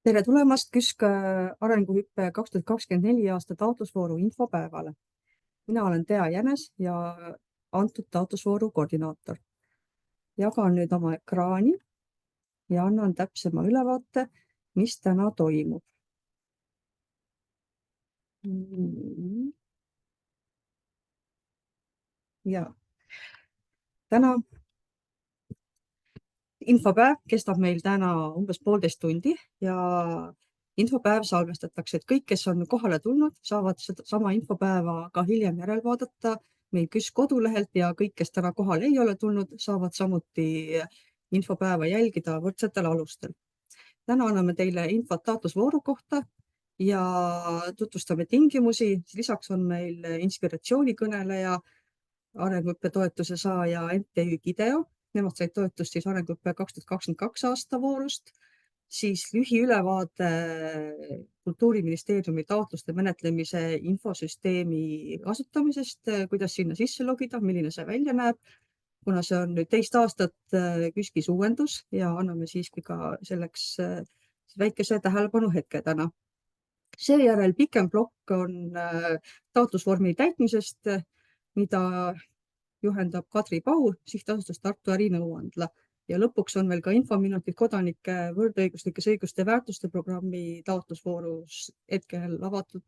Tere tulemast KÜSK arenguhüppe 2024 aasta taotlusvooru infopäevale. Mina olen Tea Jänes ja antud taotlusvooru koordinaator. Jagan nüüd oma ekraani ja annan täpsema ülevaate, mis täna toimub. Ja täna infopäev kestab meil täna umbes 1,5 tundi ja infopäev salvestatakse, et kõik, kes on kohale tulnud, saavad sama infopäeva ka hiljem järel vaadata meil KÜSK kodulehelt ja kõik, kes täna kohale ei ole tulnud, saavad samuti infopäeva jälgida võrdsetel alustel. Täna anname teile infot taotlusvooru kohta ja tutvustame tingimusi. Lisaks on meil inspiratsioonikõneleja, arenguhüppe toetuse saaja MTÜ Gideo. Nemad said toetust arenguhüppe 2022 aasta voorust. Siis lühiülevaade Kultuuriministeeriumi taotluste menetlemise infosüsteemi kasutamisest, kuidas sinna sisse logida, milline see välja näeb, kuna see on nüüd 2 aastat KÜSK-is uuendus ja anname siiski ka selleks väikese tähelepanu hetke täna. Seejärel pikem plokk on taotlusvormi täitmisest, mida juhendab Kadri Pau, sihtasutus Tartu Ärinõuandla. Ja lõpuks on veel ka infominutid kodanike võrdõiguslikes õiguste väärtuste programmi taotlusvoorus hetkel avatud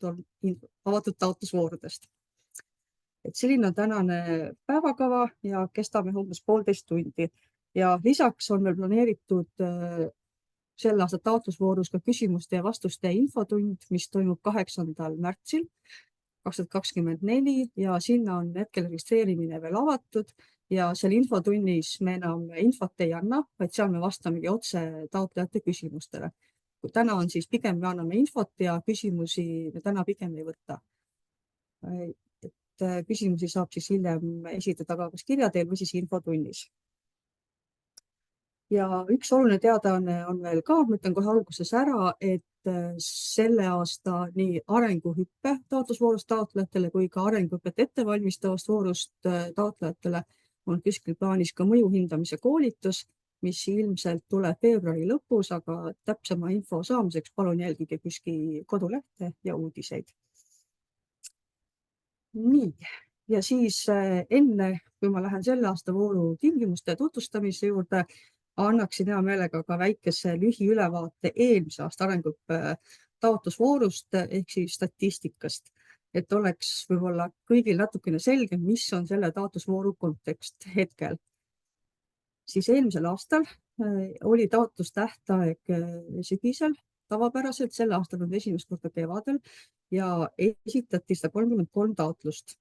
taotlusvoorudest. Et selline on tänane päevakava ja kestame umbes 1,5 tundi. Ja lisaks on meil planeeritud selle aasta taotlusvoorus ka küsimuste ja vastuste infotund, mis toimub 8. märtsil 2024 ja sinna on hetkel registreerimine veel avatud ja seal infotunnis me enam infot ei anna, vaid seal me vastamegi otse taotlejate küsimustele. Kui täna on siis pigem me anname infot ja küsimusi me täna pigem ei võta. Et küsimusi saab siis hiljem esitada ka kas kirja teel või siis infotunnis. Ja üks oluline teadaanne on veel ka, ma ütlen kohe alguses ära, et selle aasta nii arenguhüppe taotlusvoorust taotlejatele kui ka arenguhüpet ettevalmistavast voorust taotlejatele on KÜSK-il plaanis ka mõjuhindamise koolitus, mis ilmselt tuleb veebruari lõpus, aga täpsema info saamiseks palun jälgige KÜSK-i kodulehte ja uudiseid. Nii, ja siis enne, kui ma lähen selle aasta vooru tingimuste tutvustamise juurde, annaksin hea meelega ka väikese lühiülevaate eelmise aasta arenguhüppe taotlusvoorust ehk siis statistikast, et oleks võib-olla kõigil natukene selgem, mis on selle taotlusvooru kontekst hetkel. Siis eelmisel aastal oli taotlustähtaeg sügisel, tavapäraselt selle aastal on esimest korda kevadel ja esitati 133 taotlust.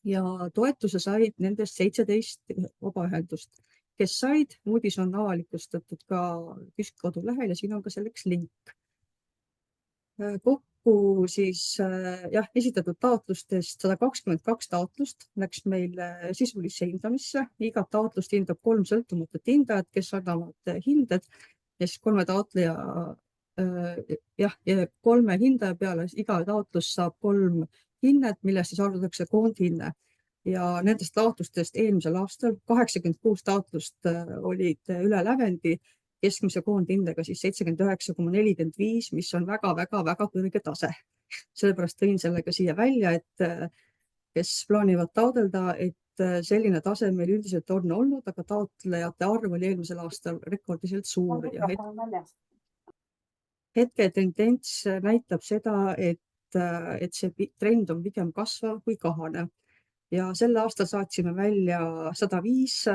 Ja toetuse said nendest 17 vabaühendust, kes said, uudis on avalikustatud ka KÜSK kodulehel ja siin on ka selleks link. Kokku siis esitatud taotlustest 122 taotlust läks meil sisulisse hindamisse. Igat taotlust hindab 3 sõltumatut hindajat, kes annavad hinded ja siis 3 taotleja ja 3 hindaja peale iga taotlus saab 3 hinnet, millest siis arvutatakse koondhinne. Ja nendest taotlustest eelmisel aastal 86 taotlust olid üle lävendi keskmise koondhindega siis 79,45, mis on väga kõrge tase. Sellepärast tõin sellega siia välja, et kes plaanivad taotleda, et selline tase meil üldiselt on olnud, aga taotlejate arv oli eelmisel aastal rekordiliselt suur. Ja hetke tendents näitab seda, et see trend on pigem kasvav kui kahanev. Ja sel aastal saatsime välja 105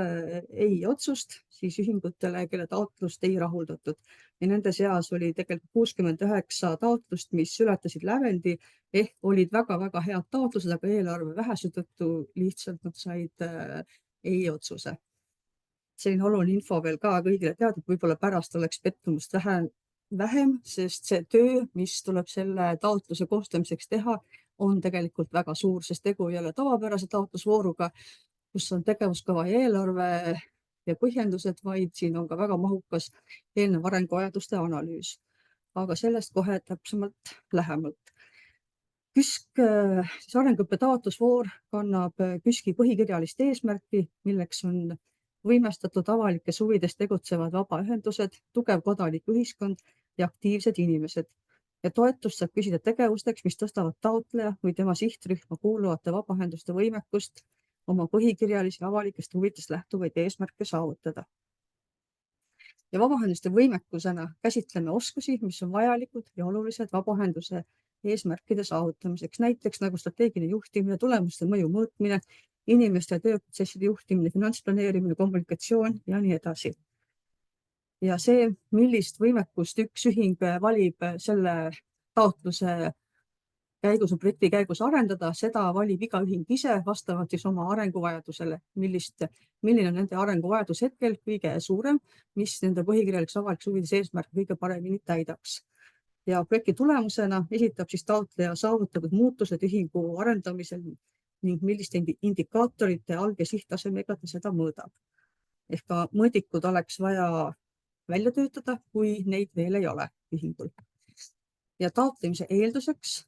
ei-otsust siis ühingutele, kelle taotlust ei rahuldatud. Ja nende seas oli tegelikult 69 taotlust, mis ületasid lävendi ehk olid väga head taotlused, aga eelarve vähese tõttu lihtsalt nad said ei-otsuse. Selline oluline info veel ka kõigile teada, et võib-olla pärast oleks pettumust vähem, sest see töö, mis tuleb selle taotluse koostamiseks teha, on tegelikult väga suur, sest tegu ei ole tavapärase taotlusvooruga, kus on tegevuskava ja eelarve ja põhjendused, vaid siin on ka väga mahukas eelnev arenguvajaduste analüüs. Aga sellest kohe täpsemalt lähemalt. KÜSK arenguhüppe taotlusvoor kannab KÜSK-i põhikirjalist eesmärki, milleks on võimestatud avalikes huvides tegutsevad vabaühendused, tugev kodanikuühiskond ja aktiivsed inimesed. Ja toetust saab küsida tegevusteks, mis tõstavad taotleja või tema sihtrühma kuuluvate vabaühenduste võimekust oma põhikirjalisi avalikest huvidest lähtuvaid eesmärke saavutada. Ja vabaühenduste võimekusena käsitleme oskusi, mis on vajalikud ja olulised vabaühenduse eesmärkide saavutamiseks, näiteks nagu strateegiline juhtimine, tulemuste mõju mõõtmine, inimeste ja tööprotsesside juhtimine, finantsplaneerimine, kommunikatsioon ja nii edasi. Ja see, millist võimekust üks ühing valib selle taotluse käigus, projekti käigus arendada, seda valib iga ühing ise vastavalt siis oma arenguvajadusele, milline on nende arenguvajadus hetkel kõige suurem, mis nende põhikirjaliks avaliks huvides eesmärk kõige paremini täidaks. Ja projekti tulemusena esitab siis taotleja saavutatud muutused ühingu arendamisel ning milliste indikaatorite alg- ja sihttasemega ta seda mõõdab. Ehk ka mõõdikud oleks vaja välja töötada, kui neid veel ei ole ühingul. Ja taotlemise eelduseks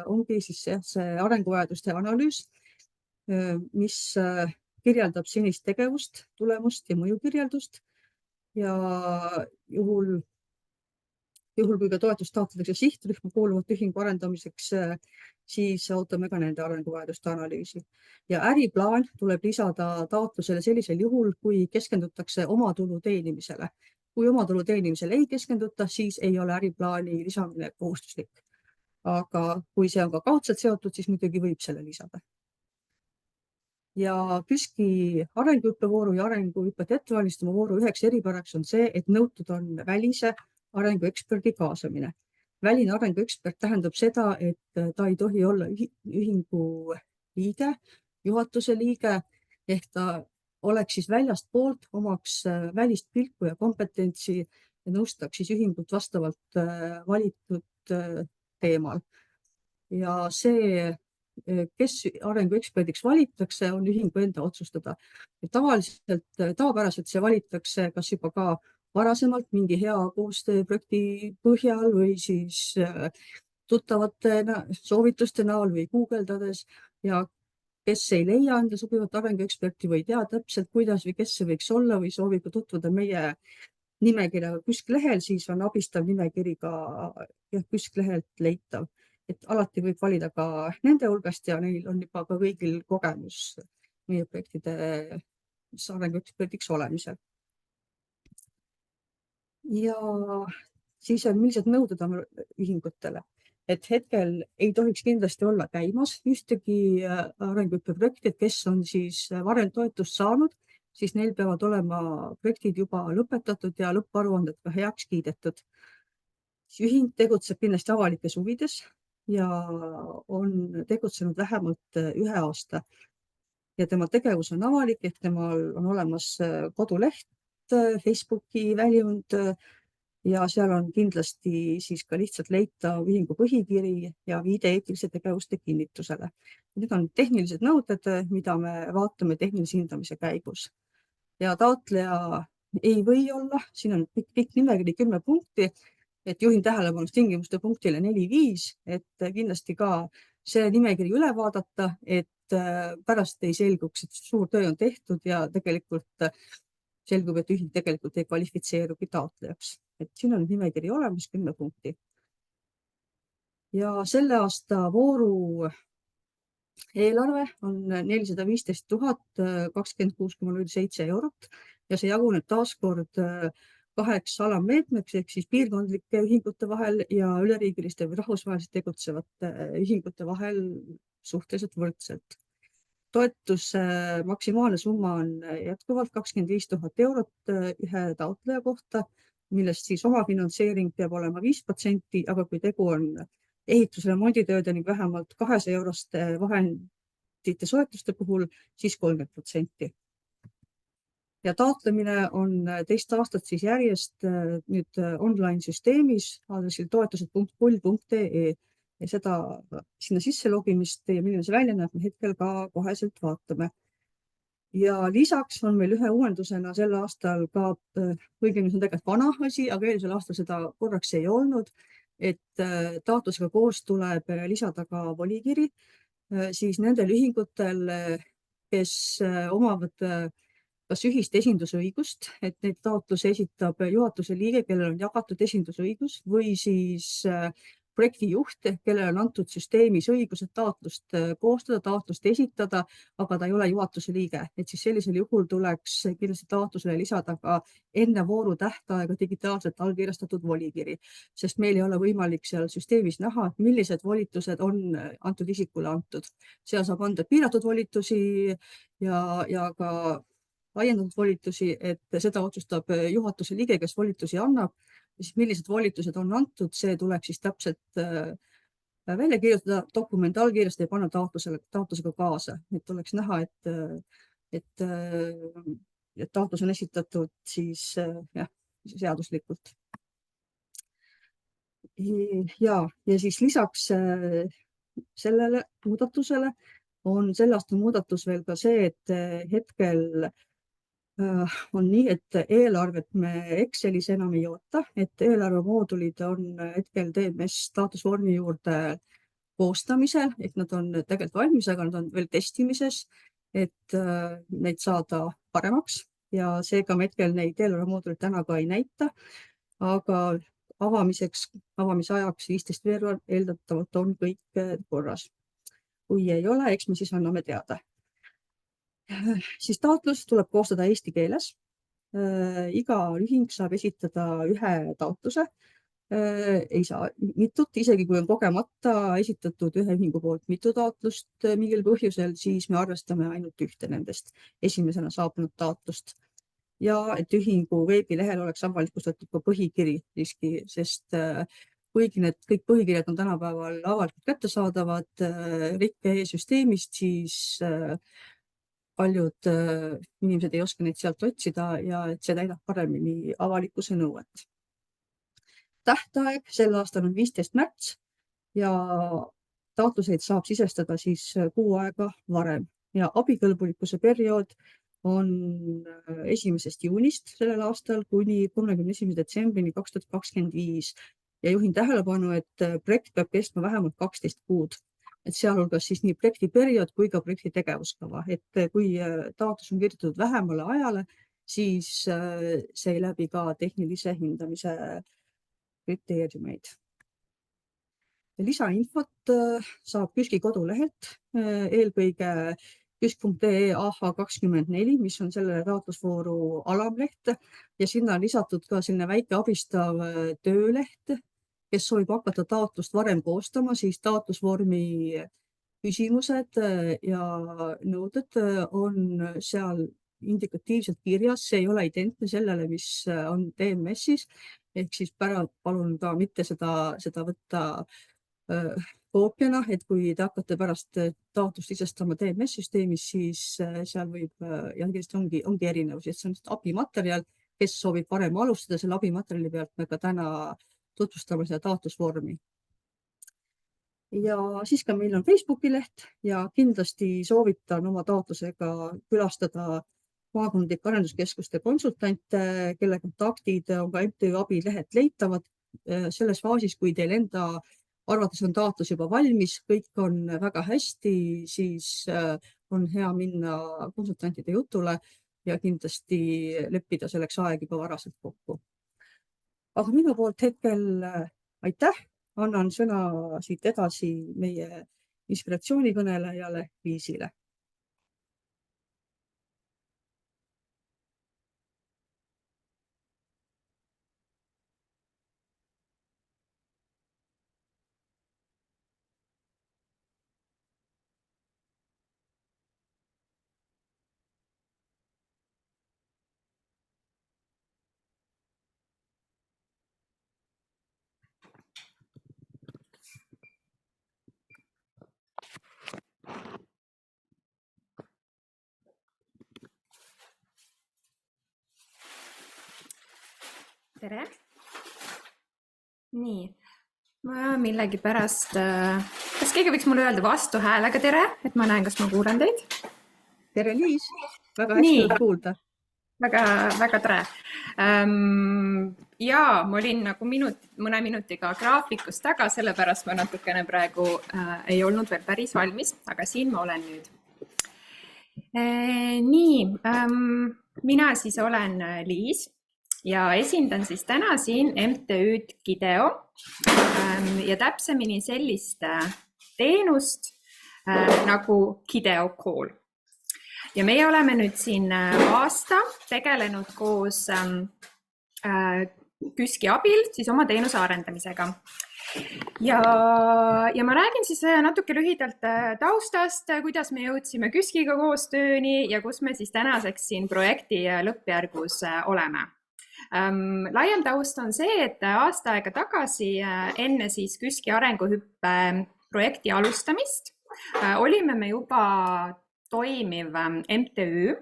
ongi siis see arenguvajaduste analüüs, mis kirjeldab senist tegevust, tulemust ja mõjukirjeldust. Ja juhul kui ka toetust taotletakse sihtrühma kuuluvat ühingu arendamiseks, siis ootame ka nende arenguvajaduste analüüsi. Ja äriplaan tuleb lisada taotlusele sellisel juhul, kui keskendutakse omatulu teenimisele. Kui omatulu teenimisele ei keskenduta, siis ei ole äriplaani lisamine kohustuslik. Aga kui see on ka kaudselt seotud, siis muidugi võib selle lisada. Ja KÜSK-i arenguhüppevooru ja arenguhüpet ettevalmistama vooru üheks eripäraks on see, et nõutud on välise arengueksperdi kaasamine. Väline arenguekspert tähendab seda, et ta ei tohi olla ühingu liige, juhatuse liige, ehk ta oleks siis väljast poolt, omaks välist pilku ja kompetentsi ja nõustaks siis ühingut vastavalt valitud teemal. Ja see, kes arengueksperdiks valitakse, on ühingu enda otsustada. Tavapäraselt see valitakse kas juba ka varasemalt mingi hea koostööprojekti põhjal või siis tuttavate soovituste näol või guugeldades, ja kes ei leia enda sobivat arengueksperti või ei tea täpselt, kuidas või kes see võiks olla või soovib tutvuda meie nimekirjaga KÜSK lehel, siis on abistav nimekiri ka KÜSK lehelt leitav. Et alati võib valida ka nende hulgast ja neil on juba ka kõigil kogemus meie projektide arengueksperdiks olemisel. Ja siis on millised nõuded on ühingutele. Et hetkel ei tohiks kindlasti olla käimas ühtegi arenguhüppeprojekti, et kes on siis varem toetust saanud, siis neil peavad olema projektid juba lõpetatud ja lõpparuanded ka heaks kiidetud. Ühing tegutseb kindlasti avalikes huvides ja on tegutsenud vähemalt 1 aasta. Ja tema tegevus on avalik, ehk temal on olemas koduleht, Facebooki väljund ja seal on kindlasti siis ka lihtsalt leitav ühingu põhikiri ja viide eetilise tegevuste kinnitusele. Need on tehnilised nõuded, mida me vaatame tehnilise hindamise käigus. Ja taotleja ei või olla, siin on pikk nimekiri 10 punkti, et juhin tähelepanu tingimuste punktile 4.5, et kindlasti ka see nimekiri üle vaadata, et pärast ei selguks, et suur töö on tehtud ja tegelikult selgub, et ühing tegelikult ei kvalifitseerugi taotlejaks. Et siin on nimekiri olemas 10 punkti. Ja selle aasta vooru eelarve on 415 026,07 eurot ja see jaguneb taaskord 8 alammeetmeks ehk siis piirkondlike ühingute vahel ja üleriigiliste või rahvusvaheliselt tegutsevate ühingute vahel suhteliselt võrdselt. Toetuse maksimaalne summa on jätkuvalt 25 000 eurot ühe taotleja kohta, millest siis omafinantseering peab olema 5%, aga kui tegu on ehitusremonditööde ning vähemalt 200 euroste vahendite soetuste puhul, siis 30%. Ja taotlemine on teist aastat siis järjest nüüd online süsteemis aadressil toetused.pull.ee ja seda sinna sisse logimist ja milline see välja näeb, me hetkel ka koheselt vaatame. Ja lisaks on meil ühe uuendusena sel aastal ka, õigemini see on tegelikult vana asi, aga eelmisel aastal seda korraks ei olnud, et taotlusega koos tuleb lisada ka volikiri, siis nendel ühingutel, kes omavad kas ühist esindusõigust, et neid taotlusi esitab juhatuse liige, kellel on jagatud esindusõigus või siis projektijuht, kellele on antud süsteemis õigused taotlust koostada, taotlust esitada, aga ta ei ole juhatuse liige. Et siis sellisel juhul tuleks kindlasti taotlusele lisada ka enne vooru tähtaega digitaalselt allkirjastatud volikiri, sest meil ei ole võimalik seal süsteemis näha, millised volitused on antud isikule antud. Seal saab anda piiratud volitusi ja ka laiendatud volitusi, et seda otsustab juhatuse liige, kes volitusi annab. Siis millised volitused on antud, see tuleb siis täpselt välja kirjutada, dokument allkirjastada ja panna taotlusega kaasa. Et oleks näha, et taotlus on esitatud siis seaduslikult. Ja siis lisaks sellele muudatusele on selle aasta muudatus veel ka see, et hetkel on nii, et eelarvet me Excelis enam ei oota, et eelarvemoodulid on hetkel TMS staatusvormi juurde koostamisel, et nad on tegelikult valmis, aga nad on veel testimises, et neid saada paremaks ja seega me hetkel neid eelarvemooduleid täna ka ei näita, aga avamise ajaks 15. veebruar eeldatavalt on kõik korras. Kui ei ole, eks me siis anname teada. Siis taotlus tuleb koostada eesti keeles. Iga ühing saab esitada ühe taotluse. Ei saa mitut, isegi kui on kogemata esitatud ühe ühingu poolt mitu taotlust mingil põhjusel, siis me arvestame ainult ühte nendest esimesena saabunud taotlust. Ja et ühingu veebilehel oleks avalikustatud ka põhikiri siiski, sest kuigi need kõik põhikirjad on tänapäeval avalikult kättesaadavad rikke e-süsteemist, siis paljud inimesed ei oska neid sealt otsida ja et see täidab paremini avalikkuse nõuet. Tähtaeg sel aastal on 15. märts ja taotluseid saab sisestada siis kuu aega varem ja abikõlbulikkuse periood on 1. juunist sellel aastal kuni 31. detsembrini 2025 ja juhin tähelepanu, et projekt peab kestma vähemalt 12 kuud. Et sealhulgas siis nii projekti periood kui ka projekti tegevuskava, et kui taotlus on kirjutatud vähemale ajale, siis see ei läbi ka tehnilise hindamise kriteeriumeid. Lisainfot saab KÜSK-i kodulehelt, eelkõige KÜSK.ee AH24, mis on selle taotlusvooru alamleht ja sinna on lisatud ka selline väike abistav tööleht, kes soovib hakata taotlust varem koostama, siis taotlusvormi küsimused ja nõuded on seal indikatiivselt kirjas, see ei ole identne sellele, mis on TMS-is, ehk siis palun ka mitte seda võtta koopiana, et kui te hakkate pärast taotlust sisestama TMS-süsteemis, siis seal võib, ja kindlasti ongi erinevus, et see on abimaterjal, kes soovib varem alustada, selle abimaterjali pealt me ka täna tutvustame seda taotlusvormi. Ja siis ka meil on Facebooki leht ja kindlasti soovitan oma taotlusega külastada maakondlike arenduskeskuste konsultante, kelle kontaktid on ka MTÜ abilehed leitavad. Selles faasis, kui teil enda arvates on taotlus juba valmis, kõik on väga hästi, siis on hea minna konsultantide jutule ja kindlasti leppida selleks aeg juba varaselt kokku. Aga minu poolt hetkel aitäh, annan sõna siit edasi meie inspiratsioonikõnelejale Liisile. Tere! Nii, ma millegipärast, kas keegi võiks mulle öelda vastu häälega tere, et ma näen, kas ma kuulen teid? Tere Liis, väga hästi võib kuulda. Väga tore. Ja ma olin nagu mõne minutiga graafikus taga, sellepärast ma natukene praegu ei olnud veel päris valmis, aga siin ma olen nüüd. Nii, Mina siis olen Liis ja esindan siis täna siin MTÜ-d Gideo ja täpsemini sellist teenust nagu Gideo Call. Ja meie oleme nüüd siin aasta tegelenud koos KÜSK-i abil siis oma teenuse arendamisega. Ja ma räägin siis natuke lühidalt taustast, kuidas me jõudsime KÜSK-iga koostööni ja kus me siis tänaseks siin projekti lõppjärgus oleme. Laiem taust on see, et aasta aega tagasi enne siis KÜSK-i arenguhüppe projekti alustamist olime me juba toimiv MTÜ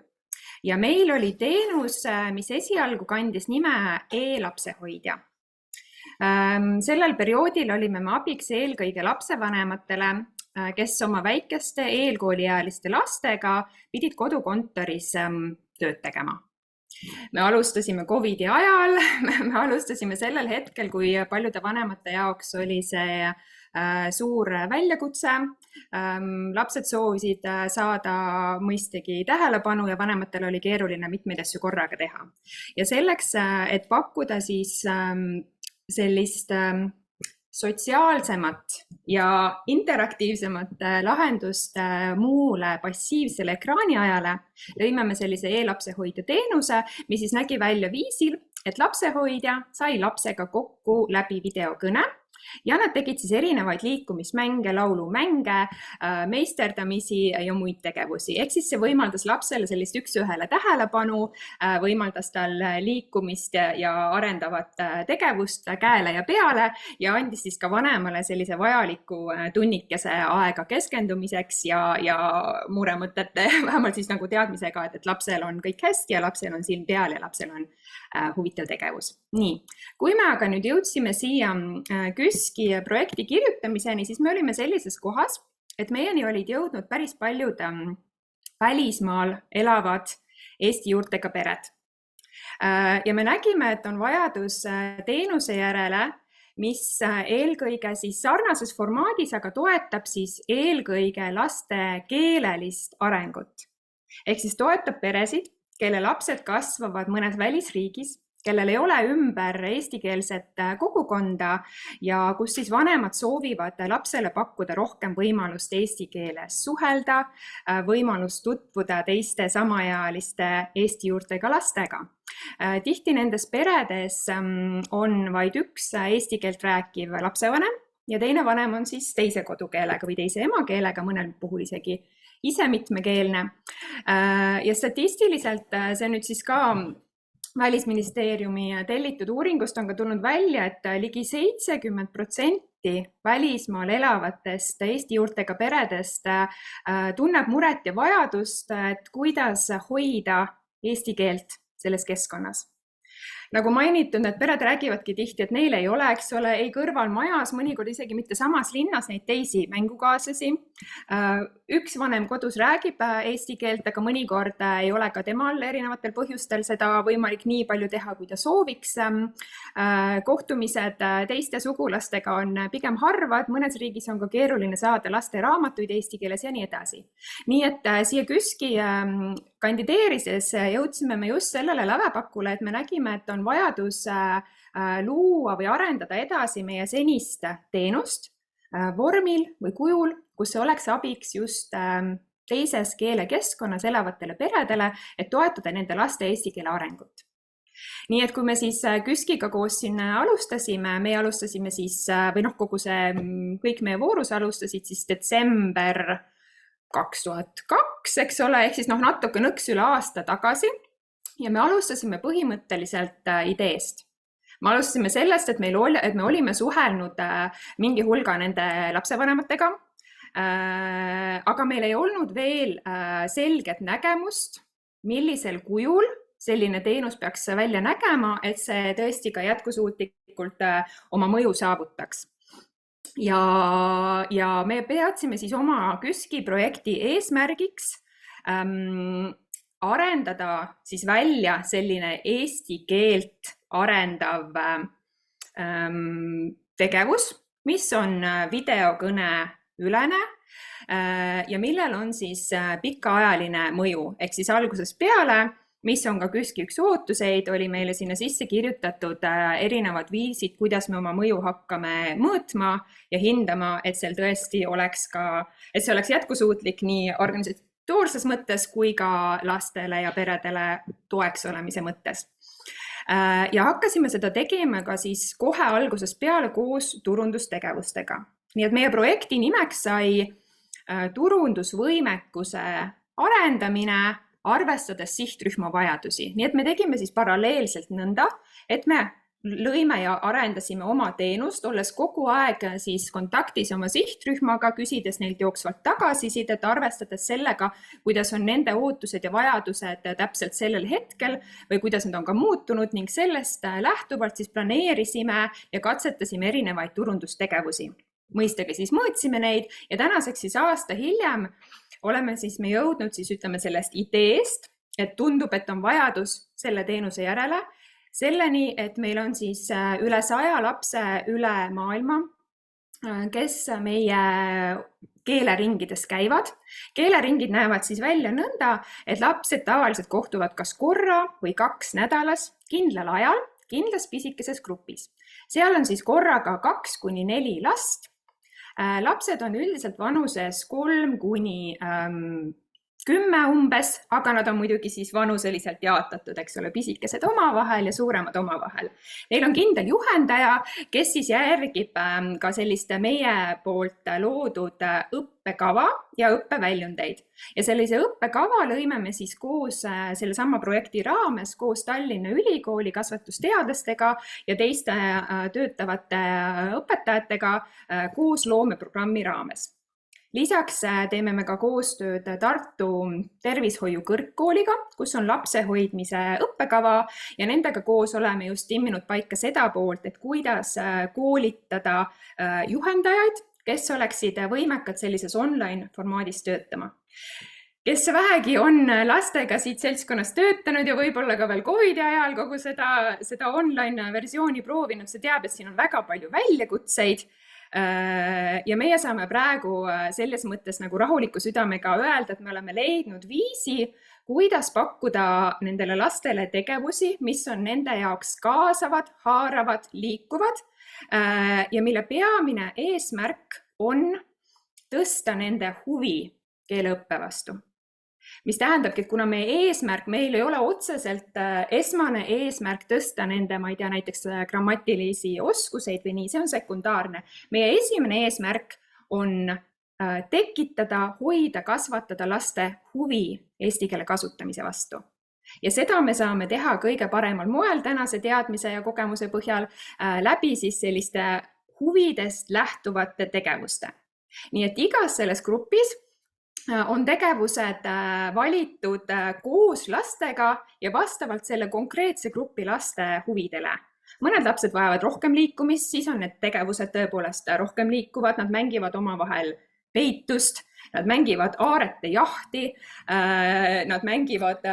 ja meil oli teenus, mis esialgu kandis nime e-lapsehoidja. Sellel perioodil olime me abiks eelkõige lapsevanematele, kes oma väikeste eelkooliealiste lastega pidid kodukontoris tööd tegema. Me alustasime COVID-i ajal, me alustasime sellel hetkel, kui paljude vanemate jaoks oli see suur väljakutse. Lapsed soovisid saada mõistagi tähelepanu ja vanematel oli keeruline mitmeid asju korraga teha. Ja selleks, et pakkuda siis sellist sotsiaalsemat ja interaktiivsemat lahendust muule passiivsele ekraaniajale, lõime me sellise e-lapsehoidja teenuse, mis siis nägi välja viisil, et lapsehoidja sai lapsega kokku läbi videokõne ja nad tegid siis erinevaid liikumismänge, laulumänge, meisterdamisi ja muid tegevusi. Ehk siis see võimaldas lapsele sellist üks-ühele tähelepanu, võimaldas tal liikumist ja arendavat tegevust käele ja peale ja andis siis ka vanemale sellise vajaliku tunnikese aega keskendumiseks ja muremõtete, vähemalt siis nagu teadmisega, et lapsel on kõik hästi ja lapsel on silm peal ja lapsel on huvitav tegevus. Nii, kui me aga nüüd jõudsime siia KÜSK-i projekti kirjutamiseni, siis me olime sellises kohas, et meieni olid jõudnud päris paljud välismaal elavad Eesti juurtega pered. Ja me nägime, et on vajadus teenuse järele, mis eelkõige siis sarnases formaadis, aga toetab siis eelkõige laste keelelist arengut. Ehk siis toetab peresid, kelle lapsed kasvavad mõnes välisriigis, kellel ei ole ümber eestikeelset kogukonda ja kus siis vanemad soovivad lapsele pakkuda rohkem võimalust eesti keeles suhelda, võimalust tutvuda teiste samaealiste Eesti juurtega lastega. Tihti nendes peredes on vaid üks eesti keelt rääkiv lapsevanem ja teine vanem on siis teise kodukeelega või teise emakeelega, mõnel puhul isegi ise mitmekeelne. Ja statistiliselt see nüüd siis ka Välisministeeriumi tellitud uuringust on ka tulnud välja, et ligi 70% välismaal elavatest Eesti juurtega peredest tunneb muret ja vajadust, et kuidas hoida eesti keelt selles keskkonnas. Nagu mainitud, need pered räägivadki tihti, et neil ei ole, eks ole, ei kõrval majas, mõnikord isegi mitte samas linnas neid teisi mängukaaslasi. Üks vanem kodus räägib eesti keelt, aga mõnikord ei ole ka temal erinevatel põhjustel seda võimalik nii palju teha, kui ta sooviks. Kohtumised teiste sugulastega on pigem harvad, mõnes riigis on ka keeruline saada laste raamatuid eesti keeles ja nii edasi. Nii et siia KÜSK-i kandideerises jõudsime me just sellele lävepakule, et me nägime, et on vajadus luua või arendada edasi meie senist teenust vormil või kujul, kus see oleks abiks just teises keelekeskkonnas elavatele peredele, et toetada nende laste eesti keele arengut. Nii et kui me siis KÜSK-iga koos siin alustasime, me alustasime siis, või kogu see, kõik meie voorus alustasid siis detsember 2002, eks ole, ehk siis natuke nõks üle aasta tagasi ja me alustasime põhimõtteliselt ideest. Me alustasime sellest, et me olime suhelnud mingi hulga nende lapsevanematega, aga meil ei olnud veel selget nägemust, millisel kujul selline teenus peaks välja nägema, et see tõesti ka jätkusuutlikult oma mõju saavutaks. Ja me peatsime siis oma KÜSK-i projekti eesmärgiks arendada siis välja selline eesti keelt arendav tegevus, mis on videokõne ülene ja millel on siis pikaajaline mõju. Ehk siis algusest peale mis on ka KÜSK-i üks ootuseid, oli meile sinna sisse kirjutatud erinevad viisid, kuidas me oma mõju hakkame mõõtma ja hindama, et seal tõesti oleks et see oleks jätkusuutlik nii organisatoorses mõttes kui ka lastele ja peredele toeks olemise mõttes. Ja hakkasime seda tegema ka siis kohe algusest peale koos turundustegevustega. Nii et meie projekti nimeks sai turundusvõimekuse arendamine, arvestades sihtrühma vajadusi. Nii et me tegime siis paralleelselt nõnda, et me lõime ja arendasime oma teenust, olles kogu aeg siis kontaktis oma sihtrühmaga, küsides neilt jooksvalt tagasisidet, arvestades sellega, kuidas on nende ootused ja vajadused täpselt sellel hetkel või kuidas nad on ka muutunud ning sellest lähtuvalt siis planeerisime ja katsetasime erinevaid turundustegevusi. Mõistagi siis mõõtsime neid ja tänaseks siis aasta hiljem oleme siis me jõudnud siis ütleme sellest ideest, et tundub, et on vajadus selle teenuse järele, selleni, et meil on siis üle 100 lapse üle maailma, kes meie keeleringides käivad. Keeleringid näevad siis välja nõnda, et lapsed tavaliselt kohtuvad kas korra või 2 nädalas kindlal ajal, kindlas pisikeses grupis. Seal on siis korraga 2–4 last. Lapsed on üldiselt vanuses 3–10 umbes, aga nad on muidugi siis vanuseliselt jaotatud, eks ole, pisikesed omavahel ja suuremad omavahel. Neil on kindel juhendaja, kes siis järgib ka sellist meie poolt loodud õppekava ja õppeväljundeid. Ja sellise õppekava lõime me siis koos selle sama projekti raames koos Tallinna Ülikooli kasvatusteadlastega ja teiste töötavate õpetajatega koos loomeprogrammi raames. Lisaks teeme me ka koostööd Tartu Tervishoiu Kõrgkooliga, kus on lapsehoidmise õppekava ja nendega koos oleme just timminud paika seda poolt, et kuidas koolitada juhendajaid, kes oleksid võimekad sellises online formaadis töötama. Kes vähegi on lastega siit seltskonnas töötanud ja võib-olla ka veel COVID ajal kogu seda online versiooni proovinud, see teab, et siin on väga palju väljakutseid. Ja meie saame praegu selles mõttes nagu rahuliku südamega öelda, et me oleme leidnud viisi, kuidas pakkuda nendele lastele tegevusi, mis on nende jaoks kaasavad, haaravad, liikuvad ja mille peamine eesmärk on tõsta nende huvi keeleõppe vastu. Mis tähendabki, et kuna meie eesmärk, meil ei ole otseselt esmane eesmärk tõsta nende, ma ei tea, näiteks grammatilisi oskuseid või nii, see on sekundaarne. Meie esimene eesmärk on tekitada, hoida, kasvatada laste huvi eesti keele kasutamise vastu. Ja seda me saame teha kõige paremal moel tänase teadmise ja kogemuse põhjal läbi siis selliste huvidest lähtuvate tegevuste. Nii et igas selles grupis on tegevused valitud koos lastega ja vastavalt selle konkreetse grupi laste huvidele. Mõned lapsed vajavad rohkem liikumist, siis on need tegevused tõepoolest rohkem liikuvad, nad mängivad omavahel peitust, nad mängivad aarete jahti, nad mängivad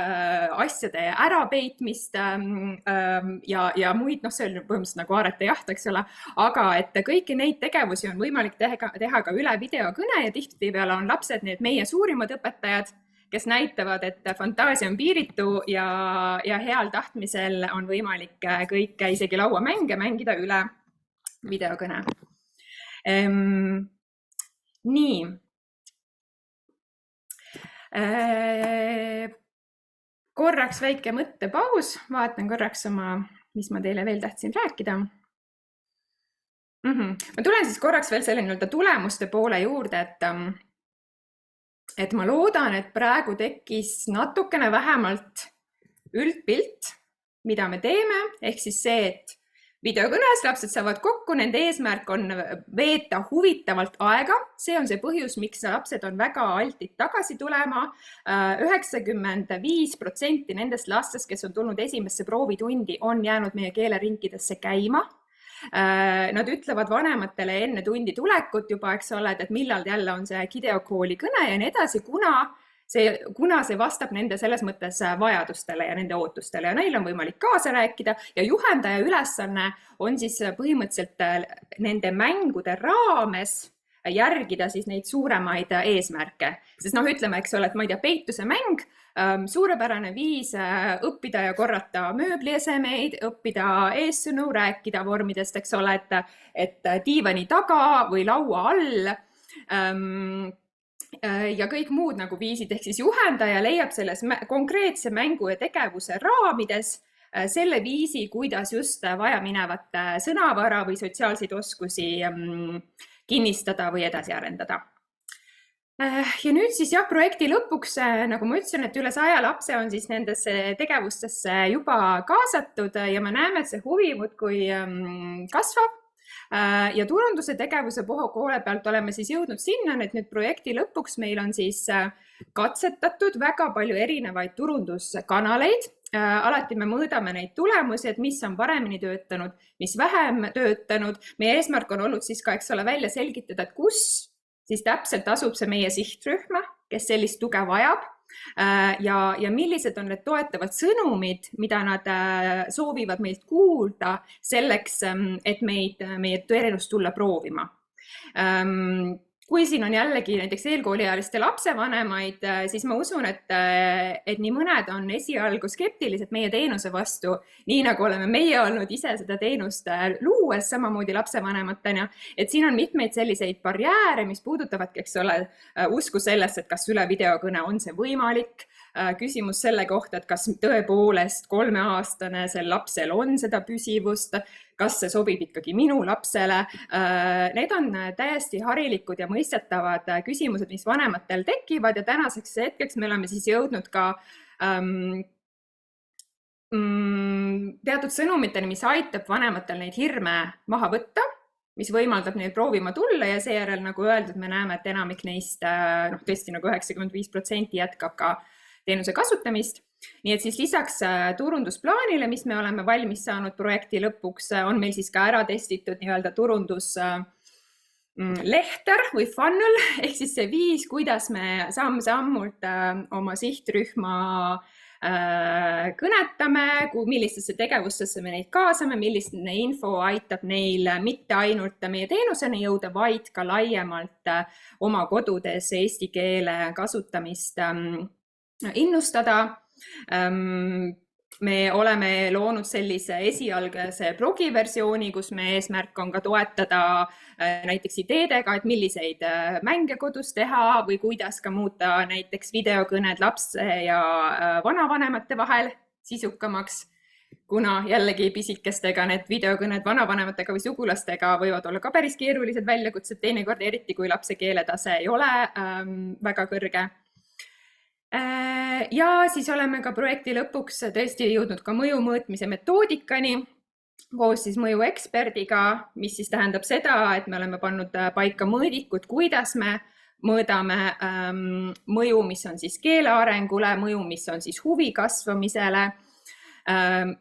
asjade ärapeitmist ja muid, see on põhimõtteliselt nagu aarete jaht, eks ole, aga et kõiki neid tegevusi on võimalik teha ka üle videokõne ja tihtipeale on lapsed need meie suurimad õpetajad, kes näitavad, et fantaasia on piiritu ja heal tahtmisel on võimalik kõike, isegi lauamänge mängida üle videokõne. Nii. Korraks väike mõttepaus, vaatan korraks mis ma teile veel tahtsin rääkida. Ma tulen siis korraks veel selle tulemuste poole juurde, et ma loodan, et praegu tekkis natukene vähemalt üldpilt, mida me teeme, ehk siis see, et videokõnes lapsed saavad kokku, nende eesmärk on veeta huvitavalt aega. See on see põhjus, miks lapsed on väga altid tagasi tulema. 95% nendest lastest, kes on tulnud esimesse proovitundi, on jäänud meie keeleringidesse käima. Nad ütlevad vanematele enne tundi tulekut juba, eks ole, et millal jälle on see videokooli kõne ja nii edasi, kuna see vastab nende selles mõttes vajadustele ja nende ootustele ja neil on võimalik kaasa rääkida ja juhendaja ülesanne on siis põhimõtteliselt nende mängude raames järgida siis neid suuremaid eesmärke. Sest ütleme, eks ole, et ma ei tea, peituse mäng, suurepärane viis õppida ja korrata mööbliesemeid, õppida eessõnu, rääkida vormidest, eks ole, et diivani taga või laua all ja kõik muud nagu viisid, ehk siis juhendaja leiab selles konkreetse mängu ja tegevuse raamides selle viisi, kuidas just vajaminevat sõnavara või sotsiaalseid oskusi kinnistada või edasi arendada. Ja nüüd siis projekti lõpuks, nagu ma ütlesin, et üle 100 lapse on siis nendesse tegevustesse juba kaasatud ja me näeme, et see huvi muudkui kasvab. Ja turunduse tegevuse poole pealt oleme siis jõudnud sinna, et nüüd projekti lõpuks meil on siis katsetatud väga palju erinevaid turunduskanaleid. Alati me mõõdame neid tulemusi, et mis on paremini töötanud, mis vähem töötanud. Meie eesmärk on olnud siis ka, eks ole, välja selgitada, et kus siis täpselt asub see meie sihtrühma, kes sellist tuge vajab ja millised on need toetavad sõnumid, mida nad soovivad meilt kuulda selleks, et meie teenust tulla proovima. Kui siin on jällegi näiteks eelkooliealiste lapsevanemaid, siis ma usun, et nii mõned on esialgu skeptilised meie teenuse vastu, nii nagu oleme meie olnud ise seda teenust luues samamoodi lapsevanematena, et siin on mitmeid selliseid barjääre, mis puudutavadki, eks ole, usku sellest, et kas üle videokõne on see võimalik, küsimus selle kohta, et kas tõepoolest 3-aastane sel lapsel on seda püsivust, kas see sobib ikkagi minu lapsele. Need on täiesti harilikud ja mõistetavad küsimused, mis vanematel tekivad ja tänaseks hetkeks me oleme siis jõudnud ka teatud sõnumiteni, mis aitab vanematel neid hirme maha võtta, mis võimaldab neil proovima tulla ja seejärel, nagu öeldud, me näeme, et enamik neist, tõesti nagu 95% jätkab ka teenuse kasutamist. Nii et siis lisaks turundusplaanile, mis me oleme valmis saanud projekti lõpuks, on meil siis ka ära testitud nii-öelda turunduslehter või funnel, ehk siis see viis, kuidas me samm-sammult oma sihtrühma kõnetame, millistesse tegevustesse me neid kaasame, milline info aitab neil mitte ainult meie teenuseni jõuda, vaid ka laiemalt oma kodudes eesti keele kasutamist innustada. Me oleme loonud sellise esialgse blogiversiooni, kus me eesmärk on ka toetada näiteks ideedega, et milliseid mänge kodus teha või kuidas ka muuta näiteks videokõned lapse ja vanavanemate vahel sisukamaks, kuna jällegi pisikestega need videokõned vanavanematega või sugulastega võivad olla ka päris keerulised väljakutsed, teinekord eriti kui lapse keeletase ei ole väga kõrge. Ja siis oleme ka projekti lõpuks tõesti jõudnud ka mõju mõõtmise metoodikani koos siis mõjueksperdiga, mis siis tähendab seda, et me oleme pannud paika mõõdikud, kuidas me mõõdame mõju, mis on siis keele arengule, mõju, mis on siis huvi kasvamisele,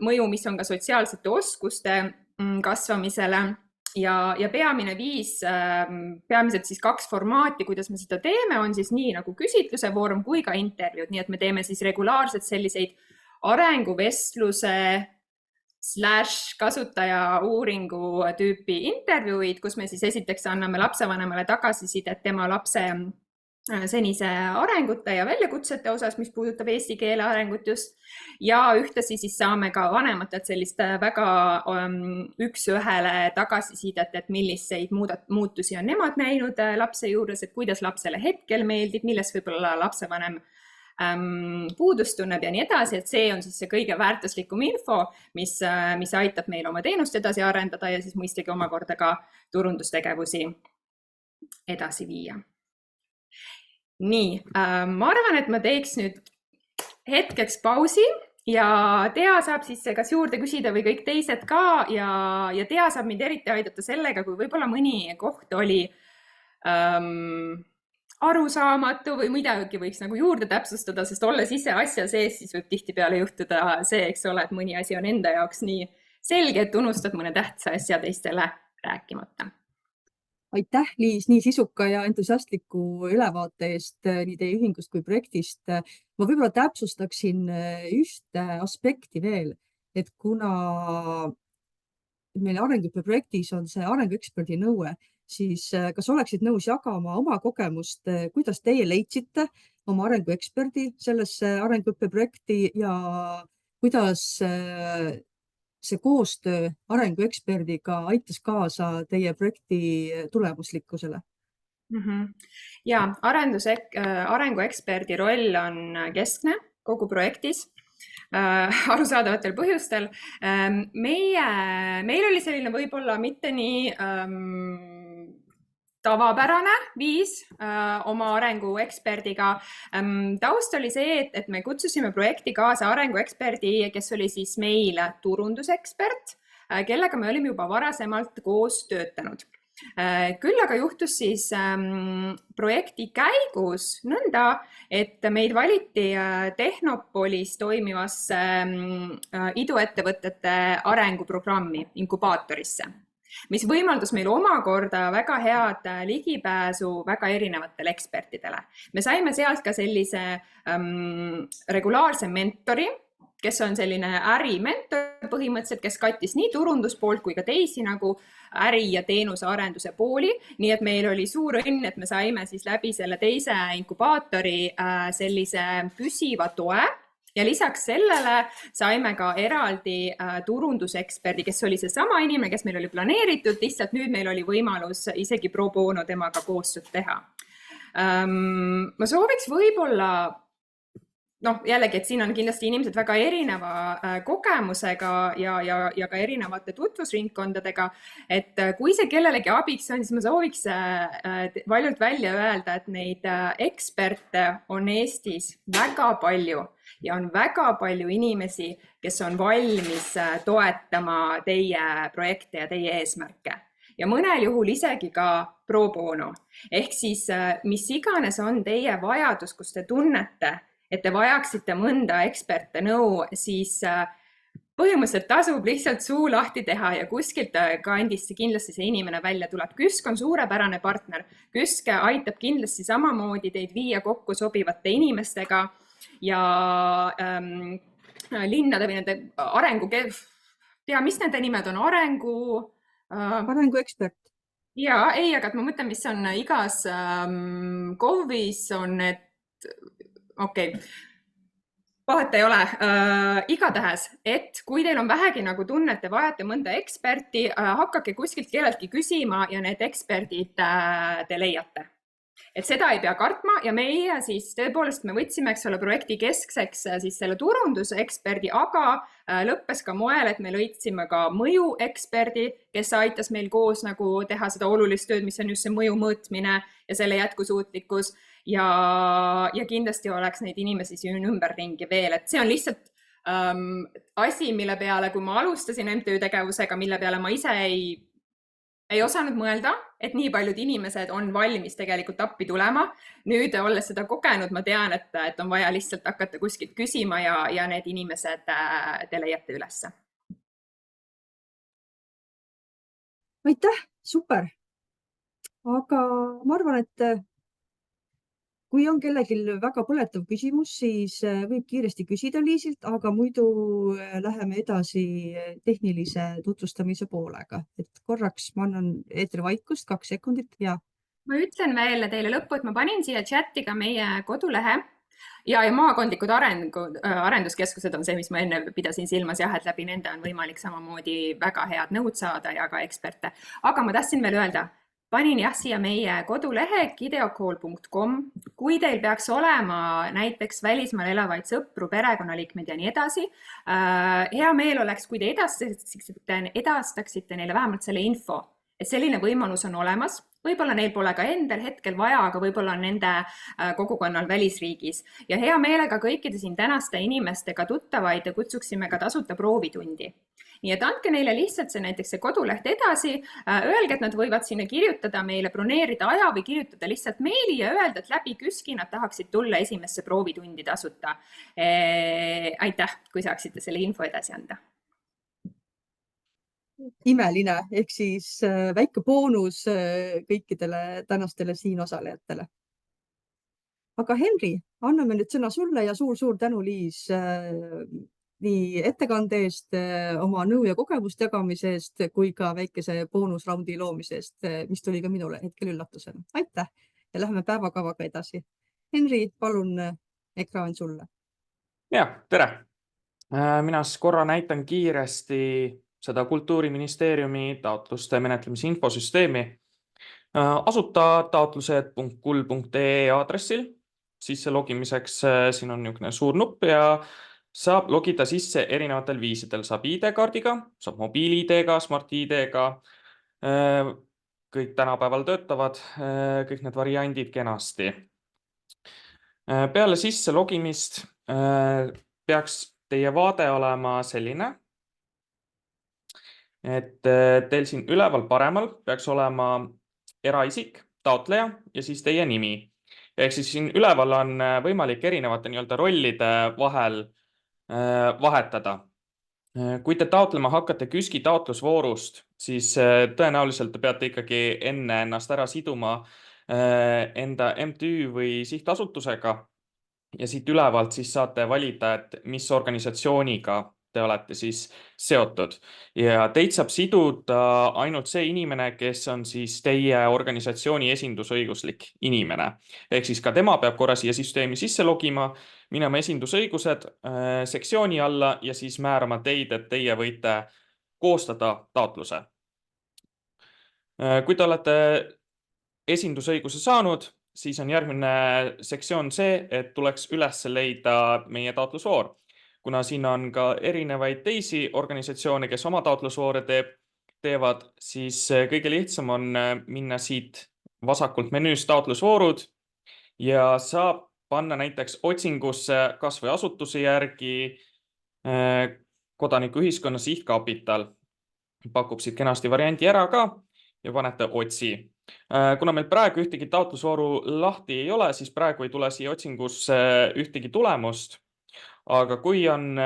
mõju, mis on ka sotsiaalsete oskuste kasvamisele. Ja peamine viis, peamiselt siis 2 formaati, kuidas me seda teeme, on siis nii nagu küsitluse vorm kui ka intervjuud, nii et me teeme siis regulaarselt selliseid arenguvestluse / kasutaja uuringu tüüpi intervjuid, kus me siis esiteks anname lapsevanemale tagasisidet tema lapse senise arengute ja väljakutsete osas, mis puudutab eesti keele arengut just, ja ühtlasi siis saame ka vanematelt sellist väga üks-ühele tagasisidet, et milliseid muutusi on nemad näinud lapse juures, et kuidas lapsele hetkel meeldib, millest võib-olla lapsevanem puudust tunneb ja nii edasi, et see on siis see kõige väärtuslikum info, mis aitab meil oma teenust edasi arendada ja siis mõistagi omakorda ka turundustegevusi edasi viia. Nii, ma arvan, et ma teeks nüüd hetkeks pausi ja Tea saab siis kas juurde küsida või kõik teised ka ja Tea saab mind eriti aidata sellega, kui võib-olla mõni koht oli arusaamatu või midagi võiks nagu juurde täpsustada, sest olles ise asja sees, siis võib tihtipeale juhtuda see, eks ole, et mõni asi on enda jaoks nii selge, et unustad mõne tähtsa asja teistele rääkimata. Aitäh, Liis, nii sisuka ja entusiastliku ülevaate eest nii teie ühingust kui projektist. Ma võib-olla täpsustaksin ühte aspekti veel, et kuna meil arenguõppe projektis on see arengueksperdi nõue, siis kas oleksid nõus jagama oma kogemust, kuidas teie leidsite oma arengueksperdi sellesse arenguõppeprojekti ja kuidas see koostöö arengueksperdiga aitas kaasa teie projekti tulemuslikkusele? Ja arengueksperdi roll on keskne kogu projektis arusaadavatel põhjustel. Meil oli selline võib-olla mitte nii tavapärane viis oma arengueksperdiga. Taust oli see, et me kutsusime projekti kaasa arengueksperdi, kes oli siis meil turundusekspert, kellega me olime juba varasemalt koos töötanud. Küll aga juhtus siis projekti käigus nõnda, et meid valiti Tehnopolis toimivasse iduettevõtete arenguprogrammi inkubaatorisse, mis võimaldas meil omakorda väga head ligipääsu väga erinevatele ekspertidele. Me saime sealt ka sellise regulaarse mentori, kes on selline ärimentor põhimõtteliselt, kes kattis nii turunduspoolt kui ka teisi nagu äri- ja teenusearenduse pooli. Nii et meil oli suur õnn, et me saime siis läbi selle teise inkubaatori sellise püsiva toe. Ja lisaks sellele saime ka eraldi turunduseksperdi, kes oli seesama inimene, kes meil oli planeeritud, lihtsalt nüüd meil oli võimalus isegi pro bono temaga koostööd teha. Ma sooviks võib-olla jällegi, et siin on kindlasti inimesed väga erineva kogemusega ja ka erinevate tutvusringkondadega, et kui see kellelegi abiks on, siis ma sooviks valjult välja öelda, et neid eksperte on Eestis väga palju ja on väga palju inimesi, kes on valmis toetama teie projekte ja teie eesmärke. Ja mõnel juhul isegi ka pro bono. Ehk siis mis iganes on teie vajadus, kus te tunnete, et te vajaksite mõnda eksperte nõu, siis põhimõtteliselt tasub lihtsalt suu lahti teha ja kuskilt kandist kindlasti see inimene välja tuleb. KÜSK on suurepärane partner. KÜSK aitab kindlasti samamoodi teid viia kokku sobivate inimestega ja linnade või nende mis nende nimed on? Arenguekspert. Ja, ei, aga ma mõtlen, mis on igas KOV-is on need okei, vahet ei ole. Igatahes, et kui teil on vähegi nagu tunne, et te vajate mõnda eksperti, hakake kuskilt kelleltki küsima ja need eksperdid te leiate. Et seda ei pea kartma ja meie siis tõepoolest me võtsime, eks ole, projekti keskseks siis selle turunduseksperdi, aga lõppes ka moel, et me lõitsime ka mõjueksperdi, kes aitas meil koos nagu teha seda olulist tööd, mis on just see mõju mõõtmine ja selle jätkusuutlikkus. Ja kindlasti oleks neid inimesi siin ümberringi veel, et see on lihtsalt asi, mille peale, kui ma alustasin MTÜ tegevusega, mille peale ma ise ei osanud mõelda, et nii paljud inimesed on valmis tegelikult appi tulema. Nüüd olles seda kogenud, ma tean, et on vaja lihtsalt hakata kuskilt küsima ja need inimesed te leiate ülesse. Aitäh, super! Aga ma arvan, et kui on kellelgi väga põletav küsimus, siis võib kiiresti küsida Liisilt, aga muidu läheme edasi tehnilise tutvustamise poolega. Et korraks ma annan eetrivaikust 2 sekundit ja. Ma ütlen veel teile lõppu, et ma panin siia chatti ka meie kodulehe ja maakondlikud arenduskeskused on see, mis ma enne pidasin silmas, jah, et läbi nende on võimalik samamoodi väga head nõud saada ja ka eksperte. Aga ma tahtsin veel öelda, panin jah siia meie kodulehe gideocall.com. Kui teil peaks olema näiteks välismaal elavaid sõpru, perekonnaliikmeid ja nii edasi, hea meel oleks, kui te edastaksite neile vähemalt selle info, et selline võimalus on olemas. Võib-olla neil pole ka endal hetkel vaja, aga võib-olla on nende kogukonnal välisriigis. Ja hea meelega kõikide siin tänaste inimestega tuttavaid kutsuksime ka tasuta proovitundi. Nii et andke neile lihtsalt see näiteks see koduleht edasi, öelge, et nad võivad sinna kirjutada meile, broneerida aja või kirjutada lihtsalt meili ja öelda, et läbi KÜSK-i nad tahaksid tulla esimesse proovitundi tasuta. Aitäh, kui saaksite selle info edasi anda. Imeline, ehk siis väike boonus kõikidele tänastele siin osalejatele. Aga Henri, anname nüüd sõna sulle ja suur-suur tänu, Liis, nii ettekande eest, oma nõu ja kogemust jagamise eest kui ka väikese boonusraundi loomise eest, mis tuli ka minule hetkel üllatusena. Aitäh ja lähme päevakavaga edasi. Henri, palun ekraan sulle. Ja, tere! Mina siis korra näitan kiiresti seda Kultuuriministeeriumi taotluste menetlemise infosüsteemi. Asutajataotlused.kul.ee aadressil sisse logimiseks siin on niisugune suur nupp ja saab logida sisse erinevatel viisidel. Saab ID-kaardiga, saab mobiil-ID-ga, Smart-ID-ga. Kõik tänapäeval töötavad, kõik need variandid kenasti. Peale sisse logimist peaks teie vaade olema selline, et teil siin üleval paremal peaks olema eraisik, taotleja ja siis teie nimi. Ehk siis siin üleval on võimalik erinevate rollide vahel vahetada. Kui te taotlema hakkate KÜSK-i taotlusvoorust, siis tõenäoliselt te peate ikkagi enne ennast ära siduma enda MTÜ või sihtasutusega. Ja siit ülevalt siis saate valida, et mis organisatsiooniga te olete siis seotud. Ja teid saab siduda ainult see inimene, kes on siis teie organisatsiooni esindusõiguslik inimene. Ehk siis ka tema peab korra siia süsteemi sisse logima, minema esindusõigused sektsiooni alla ja siis määrama teid, et teie võite koostada taotluse. Kui te olete esindusõiguse saanud, siis on järgmine sektsioon see, et tuleks üles leida meie taotlusvoor. Kuna siin on ka erinevaid teisi organisatsioone, kes oma taotlusvoore teevad, siis kõige lihtsam on minna siit vasakult menüüs taotlusvoorud ja saab panna näiteks otsingusse kas või asutuse järgi Kodanikuühiskonna Sihtkapital. Pakub siit kenasti varianti ära ka ja panete otsi. Kuna meil praegu ühtegi taotlusvooru lahti ei ole, siis praegu ei tule siia otsingusse ühtegi tulemust. Aga kui on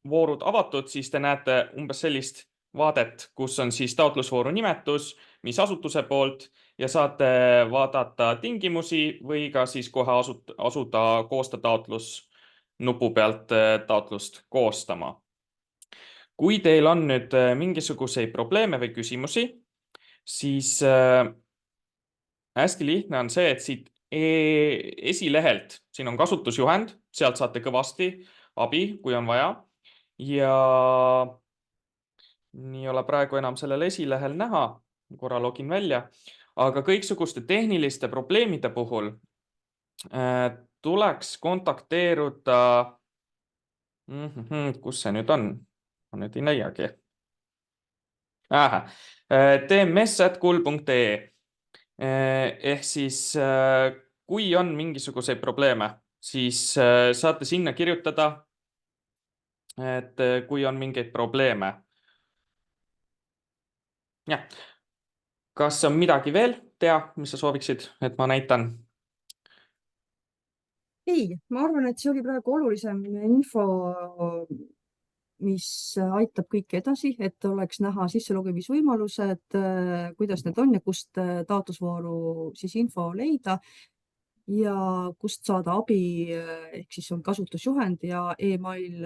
voorud avatud, siis te näete umbes sellist vaadet, kus on siis taotlusvooru nimetus, mis asutuse poolt ja saate vaadata tingimusi või ka siis kohe asuda koosta taotlus nupu pealt taotlust koostama. Kui teil on nüüd mingisuguseid probleeme või küsimusi, siis hästi lihtne on see, et siit esilehelt, siin on kasutusjuhend, sealt saate kõvasti abi, kui on vaja. Ja nii ei ole praegu enam sellel esilehel näha, korra login välja, aga kõiksuguste tehniliste probleemide puhul tuleks kontakteeruda, kus see nüüd on? Ma nüüd ei leiagi. tms@kul.ee ehk siis kui on mingisuguseid probleeme, siis saate sinna kirjutada, et kui on mingeid probleeme. Ja. Kas on midagi veel, Tea, mis sa sooviksid, et ma näitan? Ei, ma arvan, et see oli praegu olulisem info, mis aitab kõike edasi, et oleks näha sisselogimisvõimalused, kuidas need on ja kust taotlusvooru siis info leida ja kust saada abi, ehk siis on kasutusjuhend ja email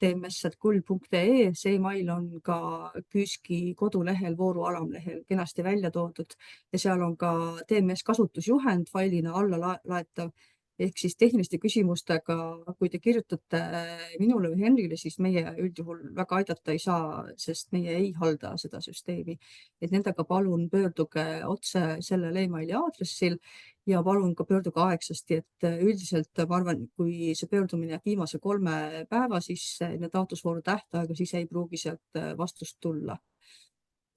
tms@kul.ee. See email on ka KÜSK-i kodulehel vooru alamlehel kenasti välja toodud ja seal on ka TMS kasutusjuhend failina alla laetav. Ehk siis tehniliste küsimustega, kui te kirjutate minule või Henrile, siis meie üldjuhul väga aidata ei saa, sest meie ei halda seda süsteemi. Et nendega palun pöörduge otse sellel emaili aadressil ja palun ka pöörduge aegsasti, et üldiselt ma arvan, kui see pöördumine jääb viimase 3 päeva sisse enne taotlusvooru tähtaega, siis ei pruugi sealt vastust tulla.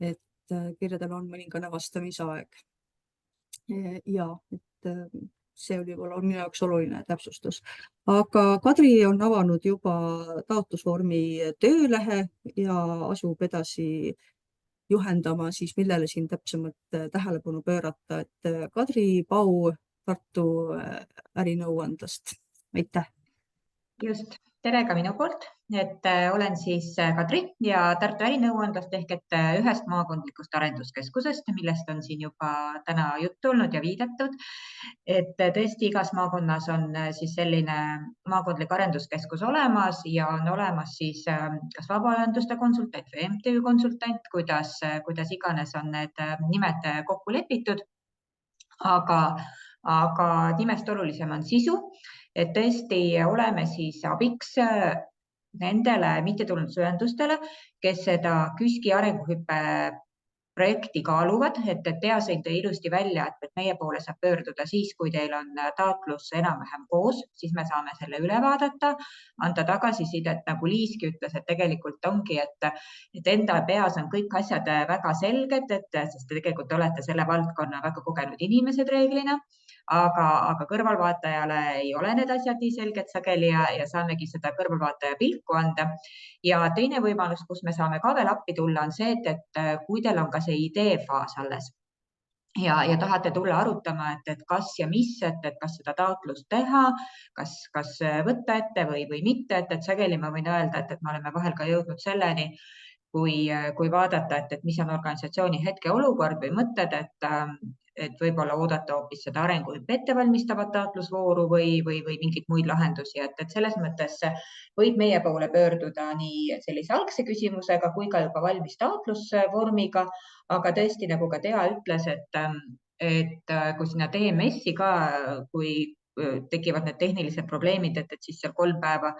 Et kirjadel on mõningane vastamisaeg. Ja, et see oli minu jaoks oluline täpsustus. Aga Kadri on avanud juba taotlusvormi töölehe ja asub edasi juhendama siis, millele siin täpsemalt tähelepanu pöörata. Et Kadri Pau Tartu ärinõuandest. Aitäh! Just, tere ka minu poolt, et olen siis Kadri ja Tartu ärinõuandlast ehk et ühest maakondlikust arenduskeskusest, millest on siin juba täna juttu olnud ja viidatud. Et tõesti igas maakonnas on siis selline maakondlik arenduskeskus olemas ja on olemas siis kas vabaühenduste konsultant või MTÜ konsultant, kuidas iganes on need nimed kokku lepitud. Aga nimest olulisem on sisu, et tõesti oleme siis abiks nendele mittetulundusühendustele, kes seda KÜSK-i arenguhüppe projekti kaaluvad, et Teasein tõi ilusti välja, et meie poole saab pöörduda siis, kui teil on taotlus enam-vähem koos, siis me saame selle üle vaadata, anda tagasisidet, nagu Liiski ütles, et tegelikult ongi, et enda peas on kõik asjad väga selged, sest tegelikult olete selle valdkonna väga kogenud inimesed reeglina, aga kõrvalvaatajale ei ole need asjad nii selged sageli ja saamegi seda kõrvalvaataja pilku anda. Ja teine võimalus, kus me saame ka veel appi tulla, on see, et kui teil on ka see ideefaas alles ja tahate tulla arutama, et kas ja mis, et kas seda taotlust teha, kas võtta ette või mitte, et sageli ma võin öelda, et me oleme vahel ka jõudnud selleni, kui vaadata, et mis on organisatsiooni hetkeolukord või mõtted, et võib-olla oodata hoopis seda arenguhüppe ettevalmistavat taotlusvooru või mingeid muid lahendusi, et selles mõttes võib meie poole pöörduda nii sellise algse küsimusega kui ka juba valmis taotlusvormiga, aga tõesti, nagu ka Tea ütles, et kui sinna TMS-i ka, kui tekivad need tehnilised probleemid, et siis seal 3 päeva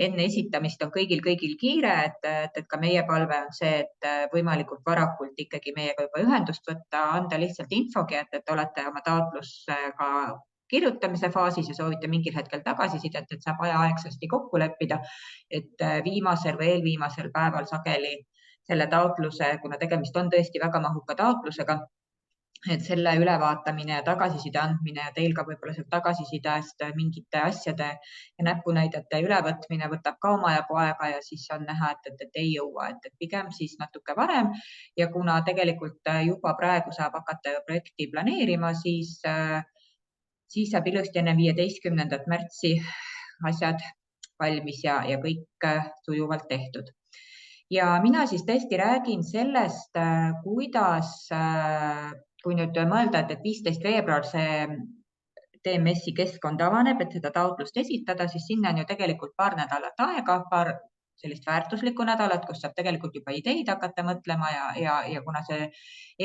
enne esitamist on kõigil kiire, et ka meie palve on see, et võimalikult varakult ikkagi meiega juba ühendust võtta, anda lihtsalt infogi, et olete oma taotlusega kirjutamise faasis ja soovite mingil hetkel tagasisidet, et saab ajaegsasti kokku leppida, et viimasel või eelviimasel päeval sageli selle taotluse, kuna tegemist on tõesti väga mahuka taotlusega, et selle ülevaatamine ja tagasiside andmine ja teil ka võib-olla sealt tagasisidest mingite asjade ja näpunäidete ülevõtmine võtab ka omajagu aega ja siis on näha, et ei jõua, et pigem siis natuke varem. Ja kuna tegelikult juba praegu saab hakata projekti planeerima, siis saab ilusti enne 15. märtsi asjad valmis ja kõik sujuvalt tehtud. Ja mina siis tõesti räägin sellest, kuidas kui nüüd mõelda, et 15. veebruar see TMS-i keskkond avaneb, et seda taotlust esitada, siis sinna on ju tegelikult paar nädalat aega, paar sellist väärtuslikku nädalat, kus saab tegelikult juba ideid hakata mõtlema ja kuna see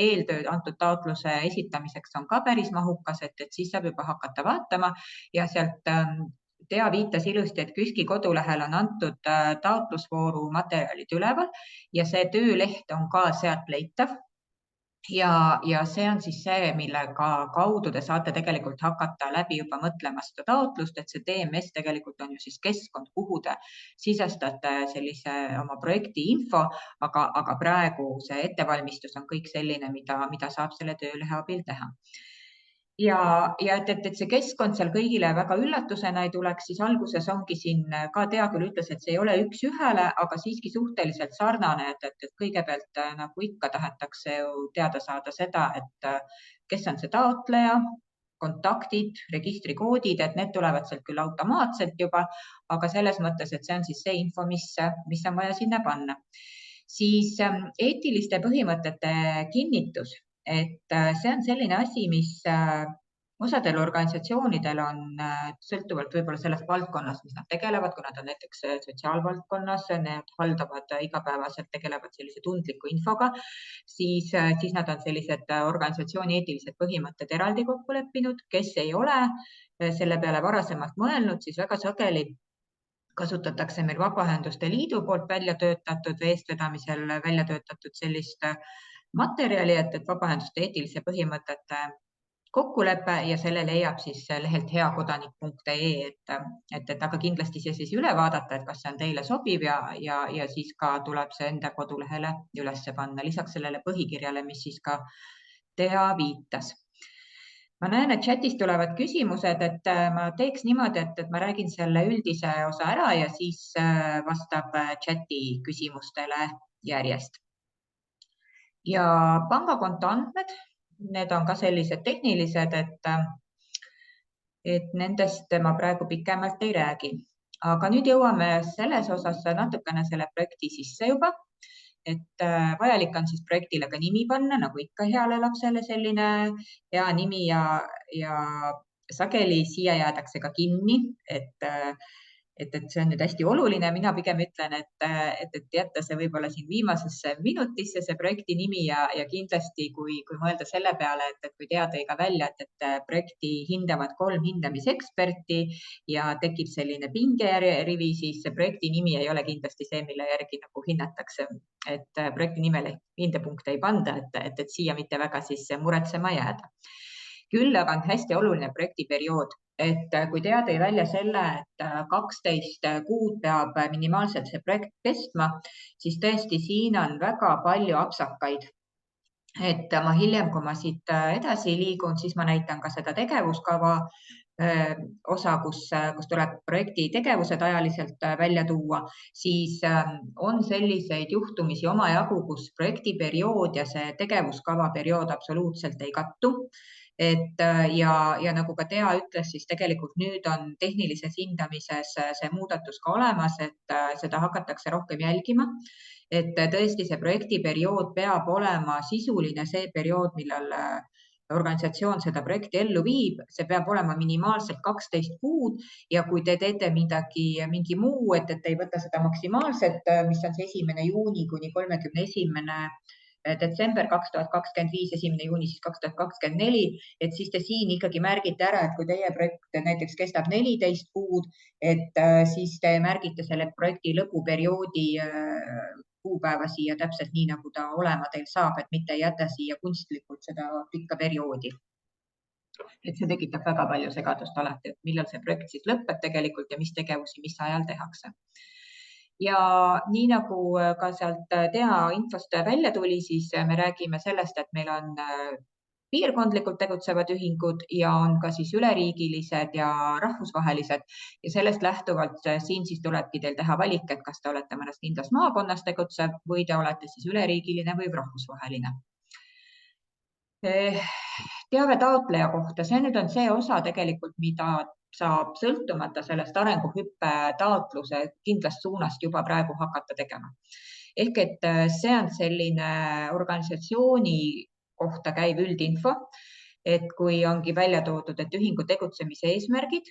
eeltöö antud taotluse esitamiseks on ka päris mahukas, et siis saab juba hakata vaatama ja sealt Tea viitas ilusti, et KÜSK-i kodulehel on antud taotlusvooru materjalid üleval ja see tööleht on ka sealt leitav. Ja see on siis see, millega kaudu te saate tegelikult hakata läbi juba mõtlema seda taotlust, et see TMS tegelikult on ju siis keskkond, kuhu te sisestate sellise oma projekti info, aga praegu see ettevalmistus on kõik selline, mida saab selle töölehe abil teha. Ja et see keskkond seal kõigile väga üllatusena ei tuleks, siis alguses ongi siin ka Tea küll ütles, et see ei ole üks ühele, aga siiski suhteliselt sarnane, et kõigepealt nagu ikka tahetakse ju teada saada seda, et kes on see taotleja, kontaktid, registrikoodid, et need tulevad sealt küll automaatselt juba, aga selles mõttes, et see on siis see info, mis on vaja sinna panna. Siis eetiliste põhimõtete kinnitus. Et see on selline asi, mis osadel organisatsioonidel on sõltuvalt võib-olla sellest valdkonnas, mis nad tegelevad, kui nad on näiteks sotsiaalvaldkonnas, need haldavad igapäevaselt, tegelevad sellise tundliku infoga, siis nad on sellised organisatsiooni eetilised põhimõtted eraldi kokku leppinud, kes ei ole selle peale varasemalt mõelnud, siis väga sageli kasutatakse meil Vabaühenduste Liidu poolt välja töötatud või eestvedamisel välja töötatud sellist materjali, et Vabaühenduste eetilise põhimõtete kokkulepe ja selle leiab siis lehelt heakodanik.ee, et aga kindlasti see siis üle vaadata, et kas see on teile sobiv ja siis ka tuleb see enda kodulehele üles panna, lisaks sellele põhikirjale, mis siis ka Tea viitas. Ma näen, et chatis tulevad küsimused, et ma teeks niimoodi, et ma räägin selle üldise osa ära ja siis vastab chati küsimustele järjest. Ja pangakonto andmed, need on ka sellised tehnilised, et nendest ma praegu pikemalt ei räägi. Aga nüüd jõuame selles osas natukene selle projekti sisse juba, et vajalik on siis projektile ka nimi panna, nagu ikka heale lapsele selline hea nimi ja sageli siia jäädakse ka kinni, et see on nüüd hästi oluline. Mina pigem ütlen, et jätta see võib-olla siin viimasesse minutisse, see projekti nimi ja kindlasti, kui mõelda selle peale, et kui Tea tõi ka välja, et projekti hindavad 3 hindamiseksperti ja tekib selline pingerivi, siis see projekti nimi ei ole kindlasti see, mille järgi nagu hinnatakse, et projekti nimele hindepunkte ei panda, et siia mitte väga siis muretsema jääda. Küll aga on hästi oluline projektiperiood, et kui Tea tõi välja selle, et 12 kuud peab minimaalselt see projekt kestma, siis tõesti siin on väga palju apsakaid. Et ma hiljem, kui ma siit edasi liigun, siis ma näitan ka seda tegevuskava osa, kus tuleb projekti tegevused ajaliselt välja tuua, siis on selliseid juhtumisi omajagu, kus projektiperiood ja see tegevuskava periood absoluutselt ei kattu. Ja nagu ka Tea ütles, siis tegelikult nüüd on tehnilises hindamises see muudatus ka olemas, et seda hakatakse rohkem jälgima. Et tõesti see projektiperiood peab olema sisuline see periood, millal organisatsioon seda projekti ellu viib, see peab olema minimaalselt 12 kuud ja kui te teete mingi muu, et ei võta seda maksimaalselt, mis on see 1. juuni kuni 31. detsember 2025, 1. juuni siis 2024, et siis te siin ikkagi märgite ära, et kui teie projekt näiteks kestab 14 kuud, et siis te märgite selle projekti lõpuperioodi kuupäeva siia täpselt nii, nagu ta olema teil saab, et mitte ei jäta siia kunstlikult seda pikka perioodi. Et see tekitab väga palju segadust alati, et millal see projekt siis lõpeb tegelikult ja mis tegevusi, mis ajal tehakse. Ja nii nagu ka sealt Tea infost välja tuli, siis me räägime sellest, et meil on piirkondlikult tegutsevad ühingud ja on ka siis üleriigilised ja rahvusvahelised. Ja sellest lähtuvalt siin siis tulebki teil teha valik, et kas te olete mõnes kindlas maakonnas tegutsev või te olete siis üleriigiline või rahvusvaheline. Teave taotleja kohta, see nüüd on see osa tegelikult, mida saab sõltumata sellest arenguhüppe taotluse kindlast suunast juba praegu hakata tegema. Ehk et see on selline organisatsiooni kohta käiv üldinfo, et kui ongi välja toodud, et ühingu tegutsemise eesmärgid,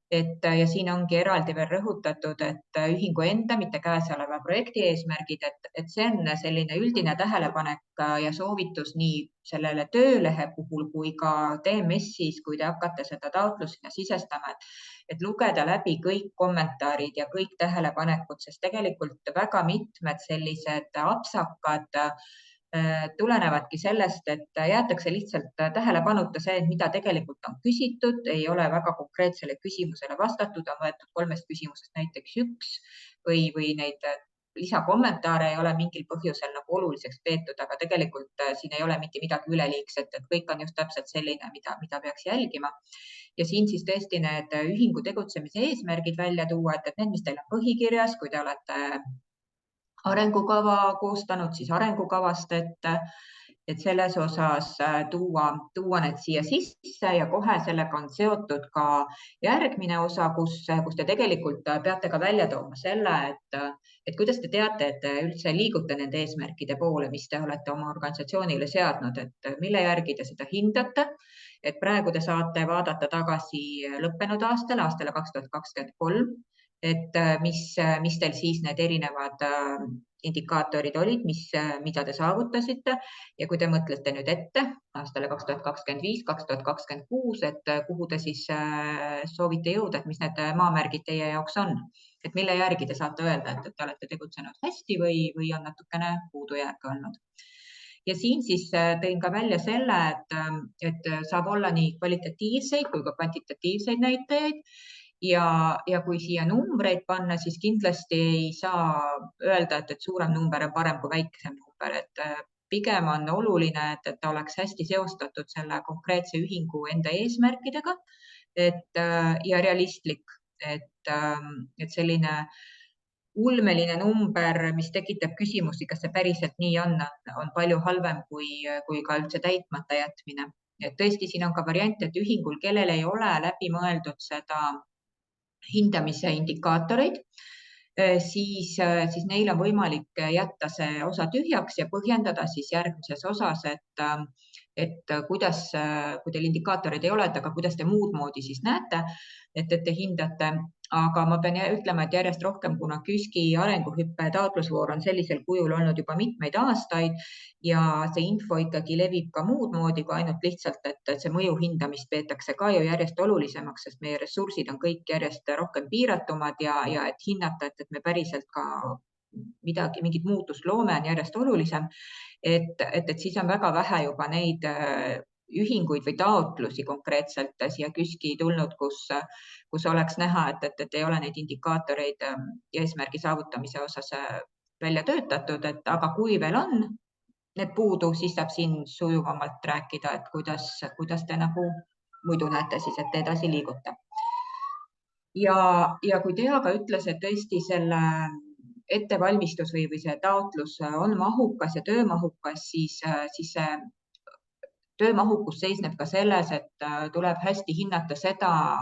ja siin ongi eraldi veel rõhutatud, et ühingu enda, mitte käesoleva projekti eesmärgid, et see on selline üldine tähelepanek ja soovitus nii sellele töölehe puhul kui ka DMS-is, kui te hakkate seda taotlusena sisestama, et lugeda läbi kõik kommentaarid ja kõik tähelepanekud, sest tegelikult väga mitmed sellised apsakad tulenevadki sellest, et jäetakse lihtsalt tähelepanuta see, mida tegelikult on küsitud, ei ole väga konkreetsele küsimusele vastatud, on võetud 3 küsimusest näiteks 1 või neid lisakommentaare ei ole mingil põhjusel nagu oluliseks peetud, aga tegelikult siin ei ole mitte midagi üleliigset, et kõik on just täpselt selline, mida peaks jälgima. Ja siin siis tõesti need ühingu tegutsemise eesmärgid välja tuua, et need, mis teil on põhikirjas, kui te olete arengukava koostanud, siis arengukavast, et selles osas tuua need siia sisse ja kohe sellega on seotud ka järgmine osa, kus te tegelikult peate ka välja tooma selle, et kuidas te teate, et te üldse liigute nende eesmärkide poole, mis te olete oma organisatsioonile seadnud, et mille järgi te seda hindate. Et praegu te saate vaadata tagasi lõppenud aastale 2023, et mis teil siis need erinevad indikaatorid olid, mida te saavutasite ja kui te mõtlete nüüd ette aastale 2025, 2026, et kuhu te siis soovite jõuda, et mis need maamärgid teie jaoks on, et mille järgi te saate öelda, et te olete tegutsenud hästi või on natukene puudujääke olnud. Ja siin siis tõin ka välja selle, et saab olla nii kvalitatiivseid kui ka kvantitatiivseid näitajaid. Ja kui siia numbreid panna, siis kindlasti ei saa öelda, et suurem number on parem kui väiksem number, et pigem on oluline, et ta oleks hästi seostatud selle konkreetse ühingu enda eesmärkidega ja realistlik, et selline ulmeline number, mis tekitab küsimusi, kas see päriselt nii on palju halvem kui ka üldse täitmata jätmine. Et tõesti, siin on ka variant, et ühingul, kellel ei ole läbi mõeldud seda hindamise indikaatoreid, siis neil on võimalik jätta see osa tühjaks ja põhjendada siis järgmises osas, et kuidas, kui teil indikaatoreid ei ole, aga kuidas te muud moodi siis näete, et te hindate. Aga ma pean ütlema, et järjest rohkem, kuna KÜSK-i arenguhüppe taotlusvoor on sellisel kujul olnud juba mitmeid aastaid ja see info ikkagi levib ka muud moodi kui ainult lihtsalt, et see mõju hindamist peetakse ka ju järjest olulisemaks, sest meie ressursid on kõik järjest rohkem piiratumad ja et hinnata, et me päriselt ka mingit muutust loome, on järjest olulisem. Et siis on väga vähe juba neid ühinguid või taotlusi konkreetselt siia KÜSK-i tulnud, kus oleks näha, et ei ole neid indikaatoreid eesmärgi saavutamise osas välja töötatud, aga kui veel on need puudu, siis saab siin sujuvamalt rääkida, et kuidas te nagu muidu näete siis, et te edasi liigute. Ja kui Tea ka ütles, et tõesti selle ettevalmistus või see taotlus on mahukas ja töömahukas, siis see töömahukus seisneb ka selles, et tuleb hästi hinnata seda,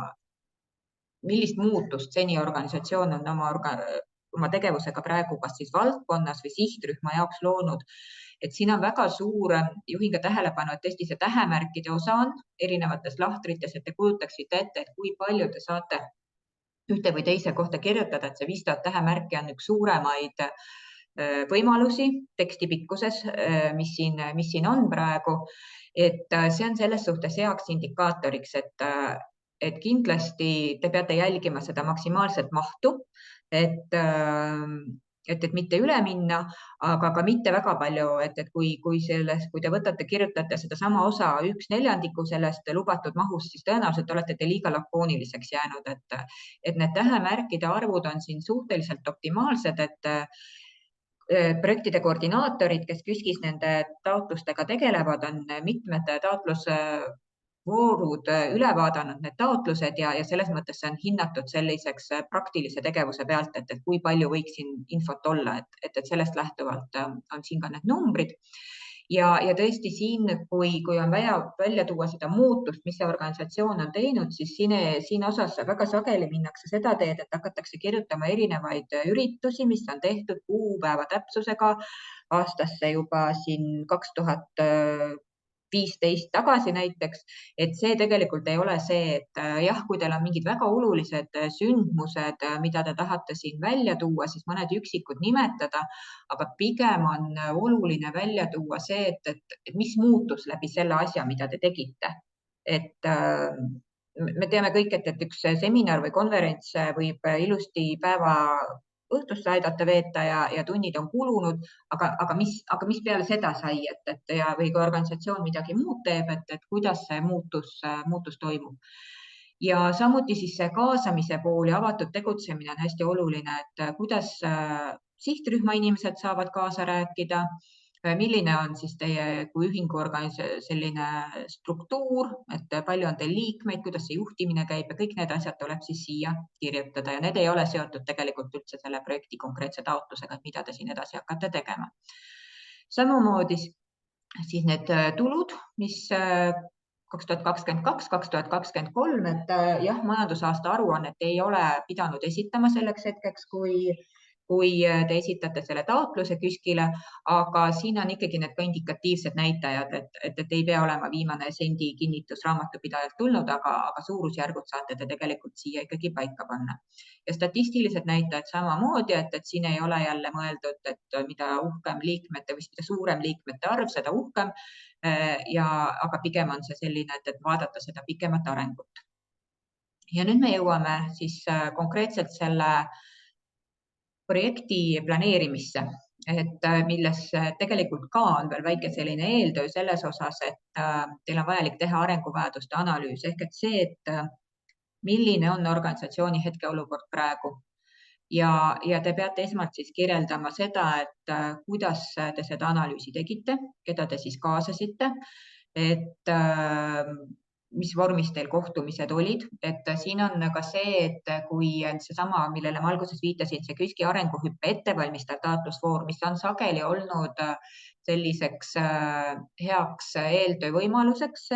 millist muutust seni organisatsioon on oma tegevusega praegu kas siis valdkonnas või sihtrühma jaoks loonud. Et siin on väga suur, juhin ka tähelepanu, et tõesti see tähemärkide osa on erinevates lahtrites, et te kujutaksite ette, et kui palju te saate ühte või teise kohta kirjutada, et see 5000 tähemärki on üks suuremaid võimalusi teksti pikkuses, mis siin on praegu. Et see on selles suhtes heaks indikaatoriks, et kindlasti te peate jälgima seda maksimaalset mahtu, et mitte üle minna, aga ka mitte väga palju, et kui te võtate, kirjutate seda sama osa 1/4 sellest lubatud mahust, siis tõenäoliselt olete te liiga lakooniliseks jäänud, et need tähemärkide arvud on siin suhteliselt optimaalsed, et projektide koordinaatorid, kes KÜSK-is nende taotlustega tegelevad, on mitmed taotlusvoorud üle vaadanud need taotlused ja selles mõttes see on hinnatud selliseks praktilise tegevuse pealt, et kui palju võiks siin infot olla, et sellest lähtuvalt on siin ka need numbrid. Ja tõesti siin, kui on vaja välja tuua seda muutust, mis see organisatsioon on teinud, siis siin osas väga sageli minnakse seda teed, et hakatakse kirjutama erinevaid üritusi, mis on tehtud kuupäeva täpsusega aastasse juba siin 2015 tagasi näiteks, et see tegelikult ei ole see, et jah, kui teil on mingid väga olulised sündmused, mida te tahate siin välja tuua, siis mõned üksikud nimetada, aga pigem on oluline välja tuua see, et mis muutus läbi selle asja, mida te tegite. Et me teame kõik, et üks seminar või konverents võib ilusti päeva õhtusse aidata veeta ja tunnid on kulunud, aga mis peale seda sai, või kui organisatsioon midagi muud teeb, et kuidas see muutus toimub. Ja samuti siis see kaasamise pool ja avatud tegutsemine on hästi oluline, et kuidas sihtrühma inimesed saavad kaasa rääkida, milline on siis teie kui ühingu selline struktuur, et palju on teil liikmeid, kuidas see juhtimine käib ja kõik need asjad tuleb siis siia kirjutada ja need ei ole seotud tegelikult üldse selle projekti konkreetse taotlusega, et mida te siin edasi hakkate tegema. Samamoodi siis need tulud, mis 2022, 2023, et jah, majandusaasta aruannet ei ole pidanud esitama selleks hetkeks, kui te esitate selle taotluse KÜSK-ile, aga siin on ikkagi need ka indikatiivsed näitajad, et ei pea olema viimane sendi kinnitus raamatupidajalt tulnud, aga suurusjärgud saate te tegelikult siia ikkagi paika panna. Ja statistilised näitajad samamoodi, et siin ei ole jälle mõeldud, et mida uhkem liikmete või mida suurem liikmete arv, seda uhkem, aga pigem on see selline, et vaadata seda pikemat arengut. Ja nüüd me jõuame siis konkreetselt selle projekti planeerimisse, et milles tegelikult ka on veel väike selline eeltöö selles osas, et teil on vajalik teha arenguvajaduste analüüs ehk et see, et milline on organisatsiooni hetkeolukord praegu. Ja te peate esmalt siis kirjeldama seda, et kuidas te seda analüüsi tegite, keda te siis kaasasite, et mis vormis teil kohtumised olid, et siin on ka see, et kui seesama, millele ma alguses viitasin, see KÜSK-i arenguhüppe ettevalmistav taotlusvoor, mis on sageli olnud selliseks heaks eeltöö võimaluseks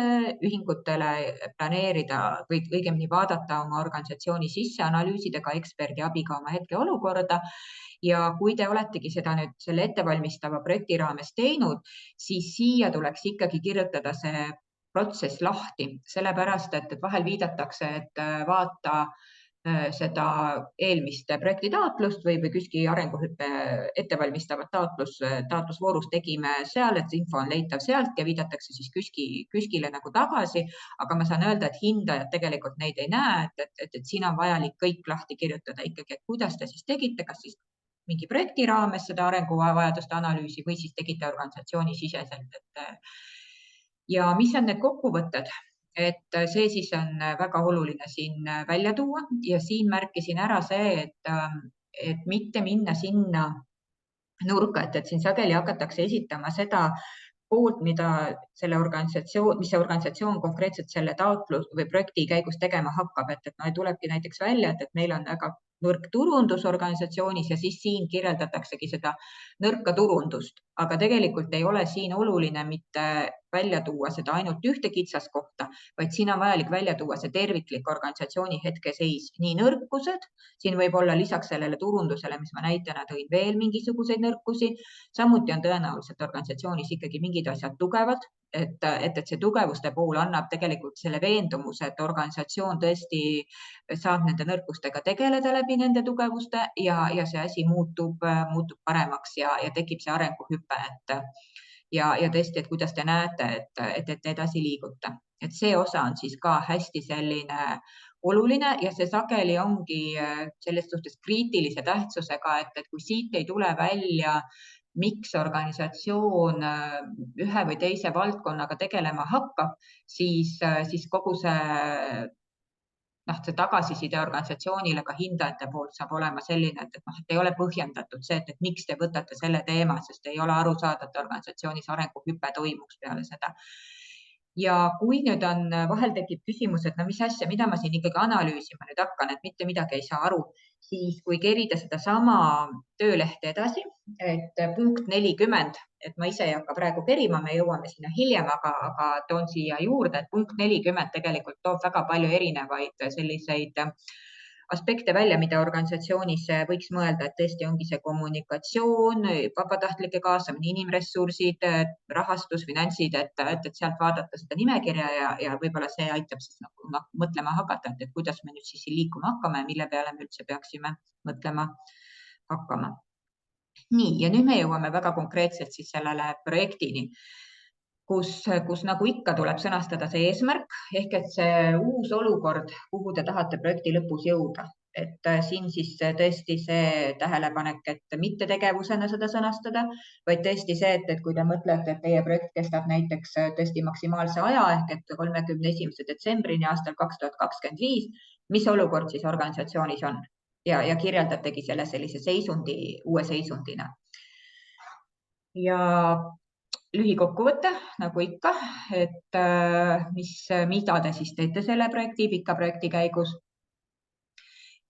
ühingutele planeerida või õigemini vaadata oma organisatsiooni sisse, analüüsida ka eksperdi abiga oma hetkeolukorda. Ja kui te oletegi seda nüüd selle ettevalmistava projekti raames teinud, siis siia tuleks ikkagi kirjutada see protsess lahti, sellepärast, et vahel viidatakse, et vaata seda eelmist projekti taotlust või KÜSK-i arenguhüppe ettevalmistavat taotlusvoorus tegime seal, et info on leitav sealt ja viidatakse siis KÜSK-ile nagu tagasi, aga ma saan öelda, et hindajad tegelikult neid ei näe, et siin on vajalik kõik lahti kirjutada ikkagi, et kuidas te siis tegite, kas siis mingi projekti raames seda arenguvajaduste analüüsi või siis tegite organisatsiooni siseselt, ja mis on need kokkuvõtted, et see siis on väga oluline siin välja tuua ja siin märkisin ära see, et mitte minna sinna nurka, et siin sageli hakatakse esitama seda poolt, mis see organisatsioon konkreetselt selle taotlus või projekti käigus tegema hakkab, et tulebki näiteks välja, et meil on väga nõrk turundus organisatsioonis ja siis siin kirjeldataksegi seda nõrka turundust, aga tegelikult ei ole siin oluline mitte välja tuua seda ainult ühte kitsaskohta, vaid siin on vajalik välja tuua see terviklik organisatsiooni hetkeseis, nii nõrkused, siin võib olla lisaks sellele turundusele, mis ma näitena tõin, veel mingisuguseid nõrkusi, samuti on tõenäoliselt organisatsioonis ikkagi mingid asjad tugevad, et see tugevuste pool annab tegelikult selle veendumuse, et organisatsioon tõesti saab nende nõrkustega tegeleda läbi nende tugevuste ja see asi muutub paremaks ja tekib see arenguhüpe, ja tõesti, et kuidas te näete, et edasi liigute. Et see osa on siis ka hästi selline oluline ja see sageli ongi selles suhtes kriitilise tähtsusega, et kui siit ei tule välja, miks organisatsioon ühe või teise valdkonnaga tegelema hakkab, siis kogu see tagasiside organisatsioonile ka hindajate poolt saab olema selline, et ei ole põhjendatud see, et miks te võtate selle teema, sest ei ole aru saada, et organisatsioonis arenguhüpe toimuks peale seda. Ja kui nüüd vahel tekib küsimus, et mis asja, mida ma siin ikkagi analüüsima nüüd hakkan, et mitte midagi ei saa aru, siis kui kerida seda sama töölehte edasi, et punkt 40, et ma ise ei hakka praegu kerima, me jõuame sinna hiljem, aga toon siia juurde, et punkt 40 tegelikult toob väga palju erinevaid selliseid aspekte välja, mida organisatsioonis võiks mõelda, et tõesti ongi see kommunikatsioon, vabatahtlike kaasamine, inimressursid, rahastus, finantsid, et sealt vaadata seda nimekirja ja võib-olla see aitab siis mõtlema hakata, et kuidas me nüüd siis liikuma hakkame, mille peale me üldse peaksime mõtlema hakkama. Nii, ja nüüd me jõuame väga konkreetselt siis sellele projektini, kus nagu ikka tuleb sõnastada see eesmärk, ehk et see uus olukord, kuhu te tahate projekti lõpus jõuda. Et siin siis tõesti see tähelepanek, et mitte tegevusena seda sõnastada, vaid tõesti see, et kui te mõtlete, et teie projekt kestab näiteks tõesti maksimaalse aja ehk et 31. detsembrini aastal 2025, mis olukord siis organisatsioonis on ja kirjeldategi selle sellise seisundi, uue seisundina. Ja lühikokkuvõte, nagu ikka, et mida te siis teete selle projekti, pika projekti käigus.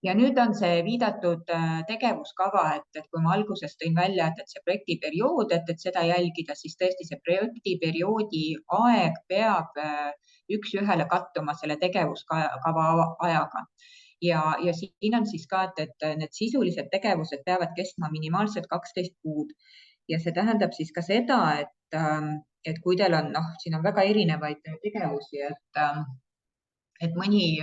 Ja nüüd on see viidatud tegevuskava, et kui ma alguses tõin välja, et see projektiperiood, et seda jälgida, siis tõesti see projektiperioodi aeg peab üks-ühele kattuma selle tegevuskava ajaga. Ja siin on siis ka, et need sisulised tegevused peavad kestma minimaalselt 12 kuud. Ja see tähendab siis ka seda, et kui teil on, siin on väga erinevaid tegevusi, et mõni,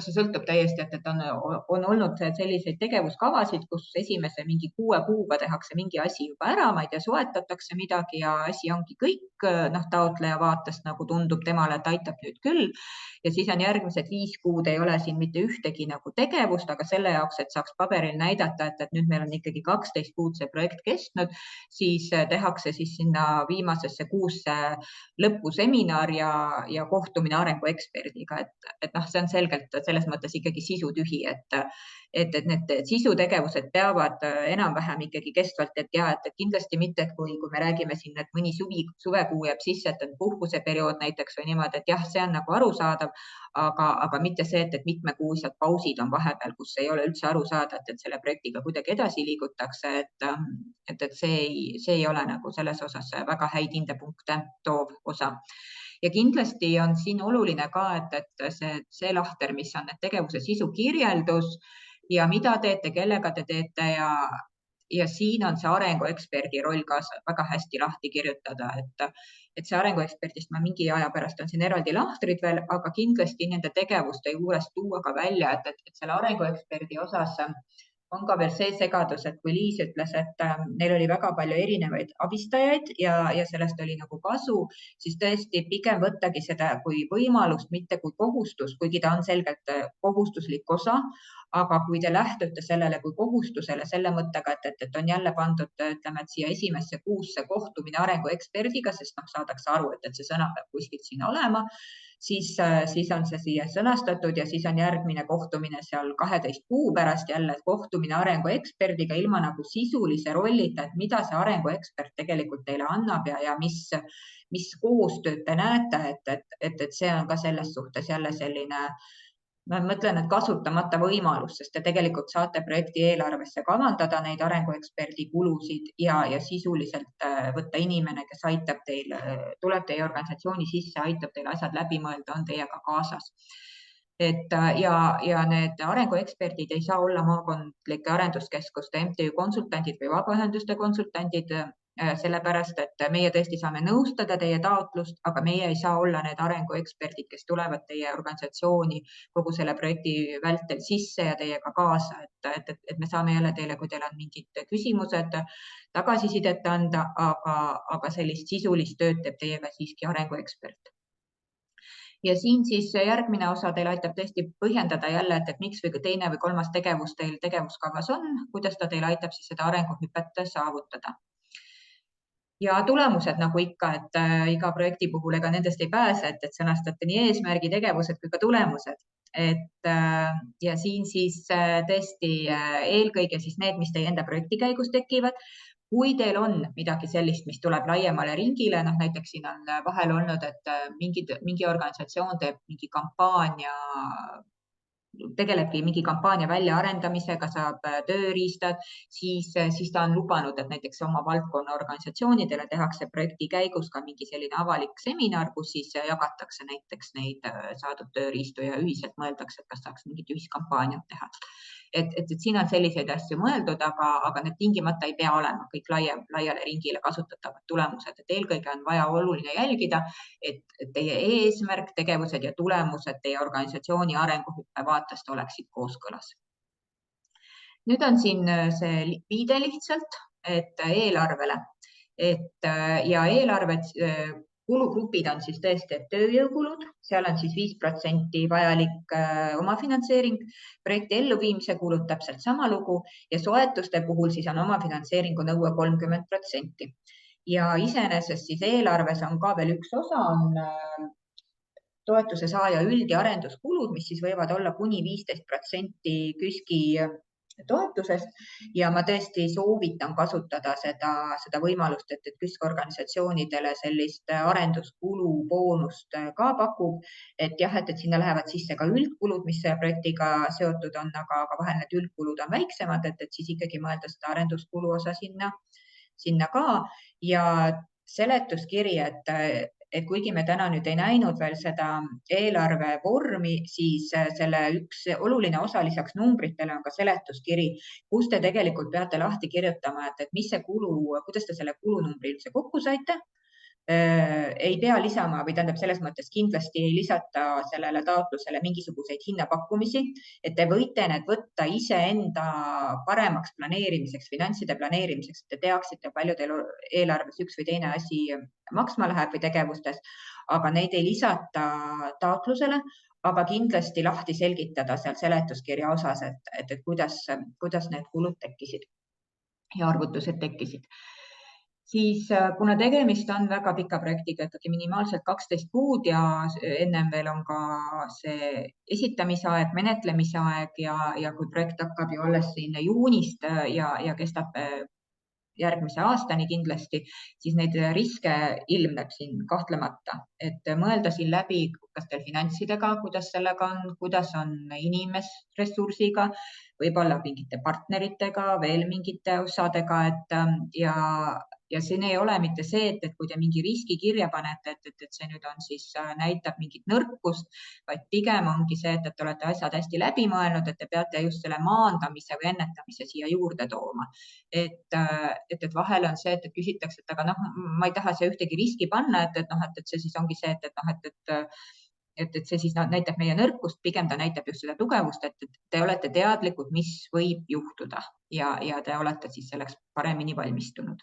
see sõltub täiesti, et on olnud selliseid tegevuskavasid, kus esimese mingi 6 kuuga tehakse mingi asi juba ära, ma ei tea, soetatakse midagi ja asi ongi kõik, taotleja vaatest nagu tundub temale, et aitab nüüd küll. Ja siis on järgmised 5 kuud, ei ole siin mitte ühtegi nagu tegevust, aga selle jaoks, et saaks paberil näidata, et nüüd meil on ikkagi 12 kuud see projekt kestnud, siis tehakse siis sinna viimasesse kuusse lõpuseminar ja kohtumine arengueksperdiga, et see on selgelt selles mõttes ikkagi sisutühi, et need sisutegevused peavad enam-vähem ikkagi kestvalt, et kindlasti mitte, et kui me räägime siin, et mõni suvekuu jääb sisse, et on puhkuseperiood näiteks või niimoodi, et jah, see on nagu arusaadav, aga mitte see, et mitmekuused pausid on vahepeal, kus ei ole üldse aru saada, et selle projektiga kuidagi edasi liigutakse, et see ei ole nagu selles osas väga häid hindepunkte toov osa. Ja kindlasti on siin oluline ka, et see lahter, mis on tegevuse sisu kirjeldus ja mida teete, kellega te teete ja siin on see arengueksperdi roll ka väga hästi lahti kirjutada, et see arengueksperdist ma mingi aja pärast on siin eraldi lahtrid veel, aga kindlasti nende tegevuste juures tuua ka välja, et selle arengueksperdi osas on ka veel see segadus, et kui Liis ütles, et neil oli väga palju erinevaid abistajaid ja sellest oli nagu kasu, siis tõesti pigem võttagi seda kui võimalust, mitte kui kohustus, kuigi ta on selgelt kohustuslik osa, aga kui te lähtute sellele kui kohustusele selle mõttega, et on jälle pandud, ütleme, et siia esimesse kuusse kohtumine arengueksperdiga, sest saadakse aru, et see sõna peab kuskilt siin olema, siis on see siia sõnastatud ja siis on järgmine kohtumine seal 12 kuu pärast jälle kohtumine arengueksperdiga ilma nagu sisulise rollita, et mida see arenguekspert tegelikult teile annab ja mis koostööd te näete, et see on ka selles suhtes jälle selline, ma mõtlen, et kasutamata võimalus, sest te tegelikult saate projekti eelarvesse kavandada neid arengueksperdi kulusid ja sisuliselt võtta inimene, kes aitab teil, tuleb teie organisatsiooni sisse, aitab teil asjad läbi mõelda, on teiega kaasas. Ja need arengueksperdid ei saa olla maakondlike arenduskeskuste MTÜ konsultandid või vabaühenduste konsultandid, sellepärast, et meie tõesti saame nõustada teie taotlust, aga meie ei saa olla need arengueksperdid, kes tulevad teie organisatsiooni kogu selle projekti vältel sisse ja teiega kaasa, et me saame jälle teile, kui teil on mingid küsimused, tagasisidet anda, aga sellist sisulist tööd teeb teiega siiski arenguekspert. Ja siin siis järgmine osa teil aitab tõesti põhjendada jälle, et miks või teine või kolmas tegevus teil tegevuskavas on, kuidas ta teil aitab siis seda arenguhüpet saavutada. Ja tulemused nagu ikka, et iga projekti puhul ega nendest ei pääse, et sõnastate nii eesmärgi, tegevused kui ka tulemused. Ja siin siis tõesti eelkõige siis need, mis teie enda projekti käigus tekivad. Kui teil on midagi sellist, mis tuleb laiemale ringile, näiteks siin on vahel olnud, et mingi organisatsioon teeb mingi kampaania, tegelebki mingi kampaania väljaarendamisega, saab tööriistad, siis ta on lubanud, et näiteks oma valdkonna organisatsioonidele tehakse projekti käigus ka mingi selline avalik seminar, kus siis jagatakse näiteks neid saadud tööriistu ja ühiselt mõeldakse, et kas saaks mingit ühiskampaaniat teha. Et siin on selliseid asju mõeldud, aga need tingimata ei pea olema kõik laiale ringile kasutatavad tulemused. Et eelkõige on vaja oluline jälgida, et teie eesmärk, tegevused ja tulemused teie organisatsiooni arenguhüppe vaatest oleksid kooskõlas. Nüüd on siin see viide lihtsalt, et eelarvele. Ja eelarved, kulugrupid on siis tõesti tööjõukulud, seal on siis 5% vajalik omafinantseering, projekti elluviimise kulud täpselt sama lugu ja soetuste puhul siis on omafinantseeringu nõue 30%. Ja iseenesest siis eelarves on ka veel üks osa, on toetuse saaja üld- ja arenduskulud, mis siis võivad olla kuni 15% KÜSK-i toetusest ja ma tõesti soovitan kasutada seda võimalust, et KÜSK organisatsioonidele sellist arenduskulu boonust ka pakub, et jah, et sinna lähevad sisse ka üldkulud, mis projektiga seotud on, aga vahel need üldkulud on väiksemad, et siis ikkagi mõelda seda arenduskulu osa sinna ka ja seletuskiri, et kuigi me täna nüüd ei näinud veel seda eelarve vormi, siis selle üks oluline osa lisaks numbritele on ka seletuskiri, kus te tegelikult peate lahti kirjutama, et mis see kulu, kuidas te selle kulunumbri üldse kokku saite. Ei pea lisama või tähendab selles mõttes kindlasti ei lisata sellele taotlusele mingisuguseid hinnapakkumisi, et te võite need võtta iseenda paremaks planeerimiseks, finantside planeerimiseks, et te teaksite, palju teil eelarves üks või teine asi maksma läheb või tegevustes, aga neid ei lisata taotlusele, aga kindlasti lahti selgitada seal seletuskirja osas, et kuidas need kulud tekkisid ja arvutused tekkisid. siis kuna tegemist on väga pika projektiga, ikkagi minimaalselt 12 kuud ja ennem veel on ka see esitamise aeg, menetlemise aeg ja kui projekt hakkab ju alles siin juunist ja kestab järgmise aastani kindlasti, siis neid riske ilmneb siin kahtlemata, et mõelda siin läbi, kas teil finantsidega, kuidas sellega on, kuidas on inimesressursiga, võib-olla mingite partneritega, veel mingite osadega, ja siin ei ole mitte see, et kui te mingi riski kirja panete, et see nüüd on siis näitab mingit nõrkust, vaid pigem ongi see, et te olete asjad hästi läbi mõelnud, et te peate just selle maandamise või ennetamise siia juurde tooma. Et vahel on see, et küsitakse, et aga ma ei taha siia ühtegi riski panna, et see siis ongi see, et see siis näitab meie nõrkust, pigem ta näitab just seda tugevust, et te olete teadlikud, mis võib juhtuda ja te olete siis selleks paremini valmistunud.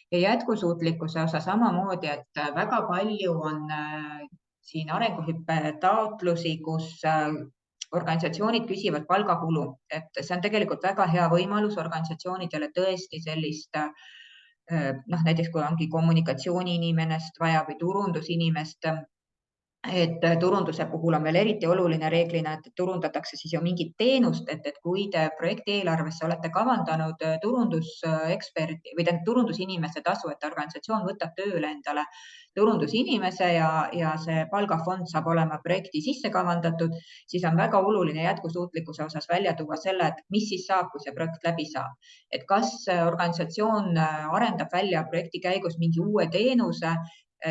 Ja jätkusuutlikkuse osa samamoodi, et väga palju on siin arenguhüppe taotlusi, kus organisatsioonid küsivad palgakulu, et see on tegelikult väga hea võimalus organisatsioonidele tõesti sellist, näiteks kui ongi kommunikatsiooniinimest vaja või turundusinimest, et turunduse puhul on veel eriti oluline reeglina, et turundatakse siis ju mingit teenust, et kui te projekti eelarvesse olete kavandanud turunduseksperti või turundusinimese tasu, et organisatsioon võtab tööle endale turundusinimese ja see palgafond saab olema projekti sisse kavandatud, siis on väga oluline jätkusuutlikkuse osas välja tuua selle, et mis siis saab, kui see projekt läbi saab. Et kas organisatsioon arendab välja projekti käigus mingi uue teenuse,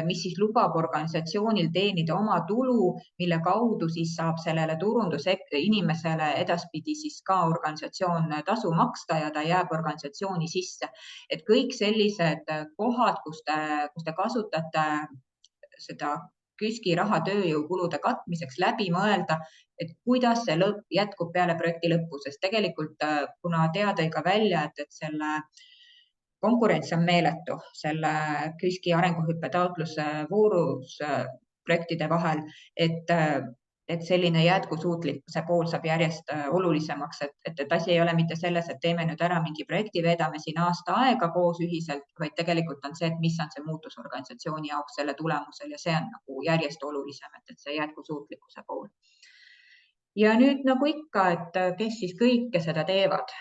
mis siis lubab organisatsioonil teenida oma tulu, mille kaudu siis saab sellele turundusinimesele edaspidi siis ka organisatsioon tasu maksta ja ta jääb organisatsiooni sisse. Et kõik sellised kohad, kus te kasutate seda KÜSK-i raha tööjõukulude katmiseks läbi mõelda, et kuidas see jätkub peale projekti lõppu, sest tegelikult kuna teada ka välja, et selle konkurents on meeletu selle KÜSK-i arenguhüppe taotluse voorus projektide vahel, et selline jätkusuutlikkuse pool saab järjest olulisemaks, et asi ei ole mitte selles, et teeme nüüd ära mingi projekti, veedame siin aasta aega koos ühiselt, vaid tegelikult on see, et mis on see muutus organisatsiooni jaoks selle tulemusel ja see on nagu järjest olulisem, et see jätkusuutlikkuse pool. Ja nüüd nagu ikka, et kes siis kõike seda teevad.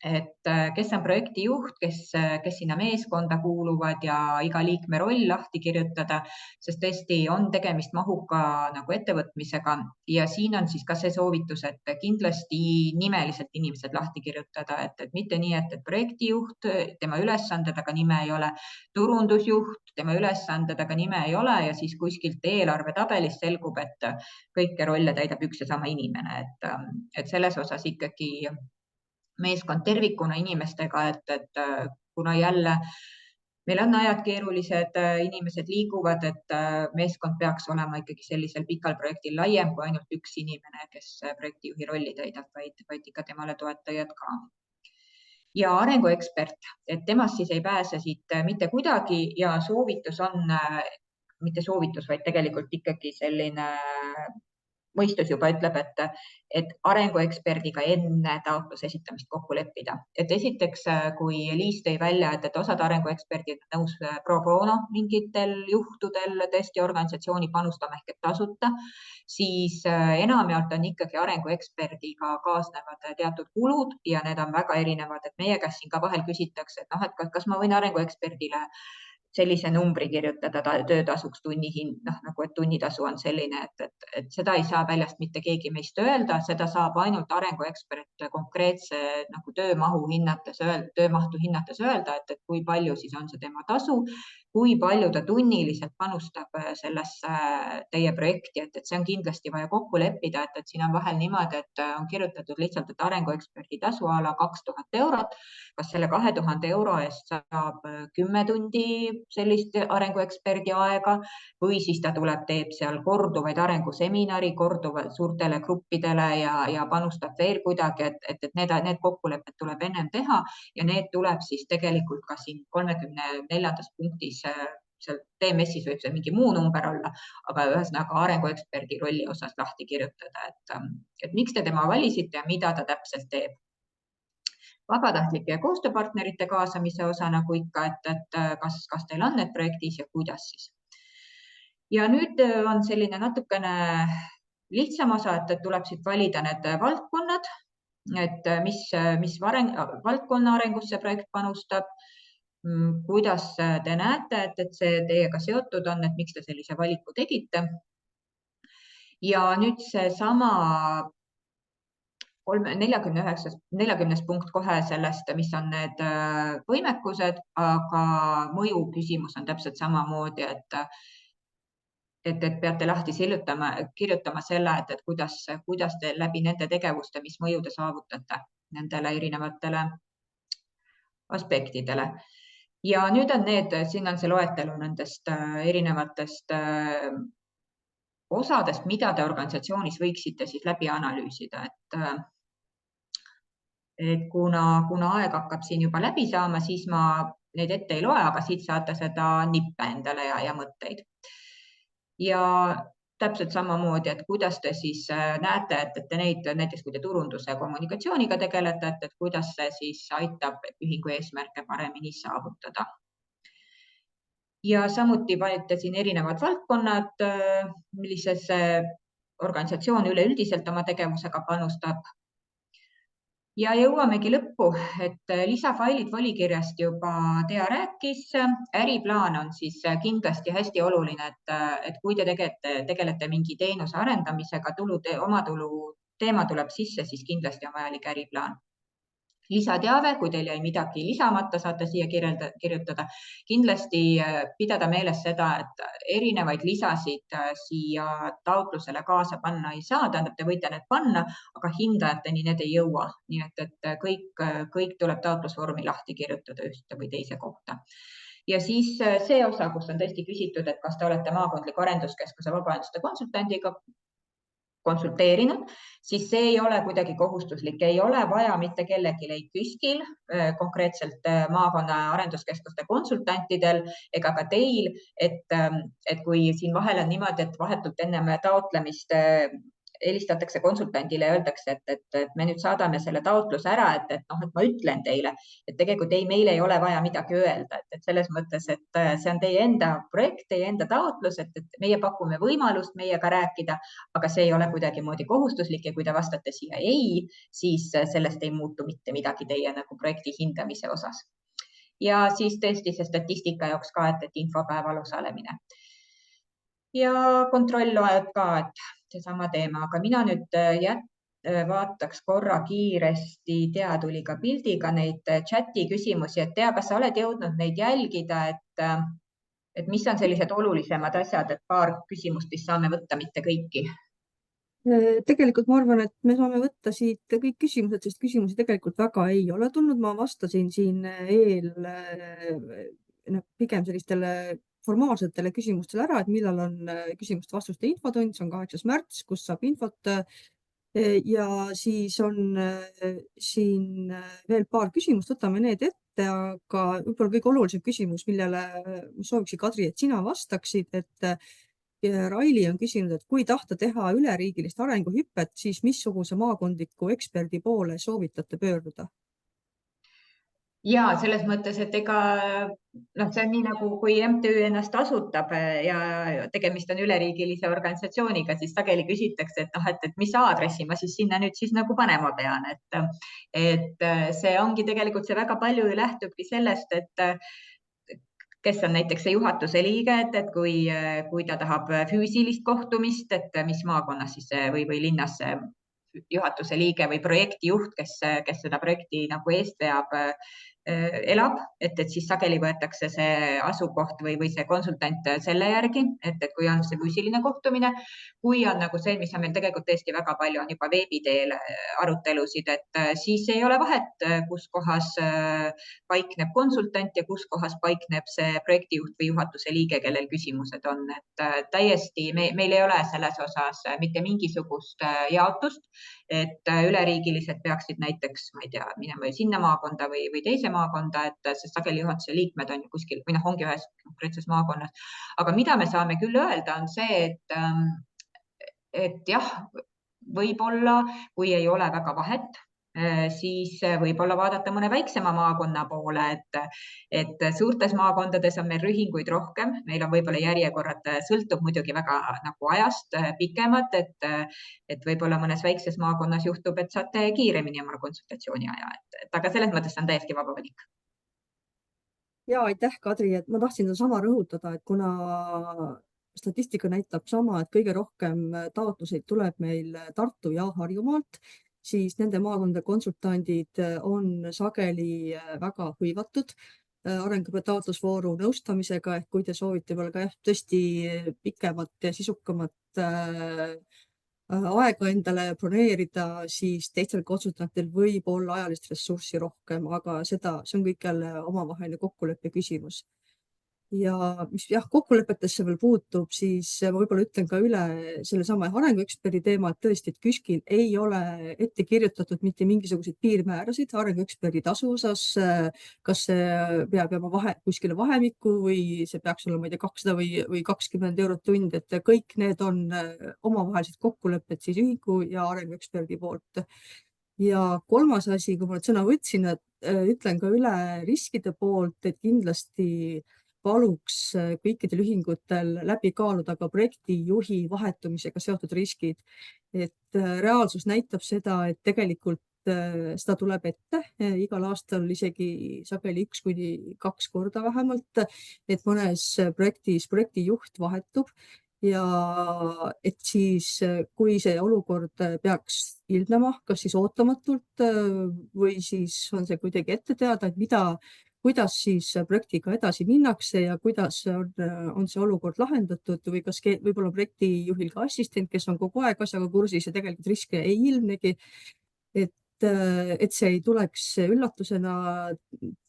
Et kes on projektijuht, kes sinna meeskonda kuuluvad ja iga liikme roll lahti kirjutada, sest tõesti on tegemist mahuka nagu ettevõtmisega ja siin on siis ka see soovitus, et kindlasti nimeliselt inimesed lahti kirjutada, et mitte nii, et projektijuht, tema ülesanded, aga nime ei ole, turundusjuht, tema ülesanded, aga nime ei ole ja siis kuskilt eelarvetabelis selgub, et kõike rolle täidab üks ja sama inimene, et selles osas ikkagi meeskond tervikuna inimestega, et kuna jälle meil on ajad keerulised, inimesed liiguvad, et meeskond peaks olema ikkagi sellisel pikal projektil laiem kui ainult üks inimene, kes projektijuhi rolli täidab, vaid ikka temale toetajad ka. Ja arenguekspert, et temast siis ei pääse siit mitte kuidagi ja soovitus on, mitte soovitus, vaid tegelikult ikkagi selline mõistus juba ütleb, et arengueksperdiga enne taotluse esitamist kokku leppida. Et esiteks, kui Liis tõi välja, et osad arengueksperdid on nõus pro bono mingitel juhtudel tõesti organisatsiooni panustama ehk tasuta, siis enamjaolt on ikkagi arengueksperdiga kaasnevad teatud kulud ja need on väga erinevad. Et meie käest siin ka vahel küsitakse, et kas ma võin arengueksperdile sellise numbri kirjutada töötasuks tunnihind, nagu et tunnitasu on selline, et seda ei saa väljast mitte keegi meist öelda, seda saab ainult arenguekspert konkreetse nagu töömahtu hinnates öelda, et kui palju siis on see tema tasu, kui palju ta tunniliselt panustab sellesse teie projekti, et see on kindlasti vaja kokku leppida, et siin on vahel niimoodi, et on kirjutatud lihtsalt, et arengueksperdi tasu ala 2000 eurot, kas selle 2000 euro eest saab 10 tundi sellist arengueksperdi aega või siis ta tuleb, teeb seal korduvaid arenguseminari korduvalt suurtele gruppidele ja panustab veel kuidagi, et need kokkulepped tuleb ennem teha ja need tuleb siis tegelikult ka siin 34. punktis seal TMS-is võib see mingi muu number olla, aga ühesõnaga arengueksperdi rolli osas lahti kirjutada, et miks te tema valisite ja mida ta täpselt teeb. vabatahtlike ja koostööpartnerite kaasamise osa nagu ikka, et kas teil on need projektis ja kuidas siis. Ja nüüd on selline natukene lihtsam osa, et tuleb siit valida need valdkonnad, et mis valdkonna arengusse projekt panustab, kuidas te näete, et see teiega seotud on, et miks te sellise valiku tegite. Ja nüüd see sama 40. punkt kohe sellest, mis on need võimekused, aga mõju küsimus on täpselt samamoodi, et peate lahti kirjutama selle, et kuidas te läbi nende tegevuste, mis mõju te saavutate nendele erinevatele aspektidele. Ja nüüd on siin on see loetelu nendest erinevatest osadest, mida te organisatsioonis võiksite siis läbi analüüsida, et kuna aeg hakkab siin juba läbi saama, siis ma neid ette ei loe, aga siit saate seda nippe endale ja mõtteid. Ja täpselt samamoodi, et kuidas te siis näete, et te neid, näiteks kui te turunduse ja kommunikatsiooniga tegelete, et kuidas see siis aitab ühingu eesmärke paremini saavutada. Ja samuti valite siin erinevad valdkonnad, millisesse organisatsioon üleüldiselt oma tegevusega panustab. Ja jõuamegi lõppu, et lisafailid volikirjast juba Tea rääkis. Äriplaan on siis kindlasti hästi oluline, et kui te tegelete mingi teenuse arendamisega, omatulu teema tuleb sisse, siis kindlasti on vajalik äriplaan. Lisateave, kui teil jäi midagi lisamata, saate siia kirjutada. Kindlasti pidada meeles seda, et erinevaid lisasid siia taotlusele kaasa panna ei saa, tähendab, te võite need panna, aga hindajateni need ei jõua. Nii et kõik tuleb taotlusvormi lahti kirjutada ühte või teise kohta. Ja siis see osa, kus on tõesti küsitud, et kas te olete maakondliku arenduskeskuse vabaühenduste konsultandiga konsulteerinud, siis see ei ole kuidagi kohustuslik, ei ole vaja mitte kellelgi ei KÜSK-il, konkreetselt maakonna arenduskeskuste konsultantidel ega ka teil, et kui siin vahel on niimoodi, et vahetult enne taotlemist helistatakse konsultandile ja öeldakse, et me nüüd saadame selle taotluse ära, et ma ütlen teile, et tegelikult meil ei ole vaja midagi öelda, et selles mõttes, et see on teie enda projekt, teie enda taotlus, et meie pakume võimalust meiega rääkida, aga see ei ole kuidagi moodi kohustuslik ja kui te vastate siia ei, siis sellest ei muutu mitte midagi teie nagu projekti hindamise osas. Ja siis tõesti see statistika jaoks ka, et infopäeval osalemine. Ja kontrollloed ka, et seesama teema, aga mina nüüd vaataks korra kiiresti, Tea tuli ka pildiga neid chati küsimusi, et Tea, kas sa oled jõudnud neid jälgida, et mis on sellised olulisemad asjad, et paar küsimust vist saame võtta, mitte kõiki? Tegelikult ma arvan, et me saame võtta siit kõik küsimused, sest küsimusi tegelikult väga ei ole tulnud. Ma vastasin siin pigem sellistele formaalsetele küsimustele ära, et millal on küsimuste-vastuste infotund, see on 8. märts, kus saab infot. Ja siis on siin veel paar küsimust, võtame need ette, aga võib-olla kõige olulisem küsimus, millele sooviksin, Kadri, et sina vastaksid, et Raili on küsinud, et kui tahta teha üleriigilist arenguhüppet, siis missuguse maakondliku eksperdi poole soovitate pöörduda? Ja selles mõttes, et see on nii nagu kui MTÜ ennast asutab ja tegemist on üleriigilise organisatsiooniga, siis sageli küsitakse, et mis aadressi ma siis sinna nüüd siis nagu panema pean. Et see ongi tegelikult, see väga palju lähtubki sellest, et kes on näiteks see juhatuse liige, et kui ta tahab füüsilist kohtumist, et mis maakonnas siis või linnas juhatuse liige või projektijuht, kes seda projekti nagu eest veab, elab, et siis sageli võetakse see asukoht või see konsultant selle järgi, et kui on see füüsiline kohtumine, kui on nagu see, mis on meil tegelikult tõesti väga palju on juba veebi teel arutelusid, et siis ei ole vahet, kus kohas paikneb konsultant ja kus kohas paikneb see projektijuht või juhatuse liige, kellel küsimused on, et täiesti meil ei ole selles osas mitte mingisugust jaotust, et üleriigilised peaksid näiteks, ma ei tea, minema sinna maakonda või teise maakonda, et sest sageli juhatuse liikmed on ju kuskil või ongi ühes konkreetses maakonnas. Aga mida me saame küll öelda, on see, et jah, võib-olla, kui ei ole väga vahet, siis võib-olla vaadata mõne väiksema maakonna poole, et suurtes maakondades on meil ühinguid rohkem, meil on võib-olla järjekorrad, sõltub muidugi väga nagu ajast pikemad, et võib-olla mõnes väikses maakonnas juhtub, et saate kiiremini oma konsultatsiooni aja, aga selles mõttes on täiesti vaba valik. Ja aitäh, Kadri, et ma tahtsin sama rõhutada, et kuna statistika näitab sama, et kõige rohkem taotluseid tuleb meil Tartu ja Harjumaalt, siis nende maakondade konsultandid on sageli väga hõivatud arenguhüppe taotlusvooru nõustamisega, et kui te soovite veel ka tõesti pikemat ja sisukamat aega endale broneerida, siis teistel konsultantil võib olla ajalist ressurssi rohkem, aga see on kõik jälle omavaheline kokkuleppe küsimus. Ja mis kokkulepetesse veel puutub, siis ma võib-olla ütlen ka üle sellesama arengueksperdi teema, et tõesti, et KÜSK-il ei ole ette kirjutatud mitte mingisuguseid piirmäärasid arengueksperdi tasu osas, kas see peab jääma kuskile vahemikku või see peaks olema 200 või 20 eurot tund, et kõik need on omavahelised kokkulepped siis ühingu ja arengueksperdi poolt. Ja kolmas asi, kui ma nüüd sõna võtsin, et ütlen ka üle riskide poolt, et kindlasti paluks kõikidel ühingutel läbi kaaluda ka projektijuhi vahetumisega seotud riskid. Et reaalsus näitab seda, et tegelikult seda tuleb ette igal aastal isegi sageli 1 kuni 2 korda vähemalt, et mõnes projektis projektijuht vahetub ja et siis, kui see olukord peaks ilmnema, kas siis ootamatult või siis on see kuidagi ette teada, et kuidas siis projektiga edasi minnakse ja kuidas on see olukord lahendatud või kas võib-olla projektijuhil ka assistent, kes on kogu aeg asjaga kursis ja tegelikult riske ei ilmnegi, et see ei tuleks üllatusena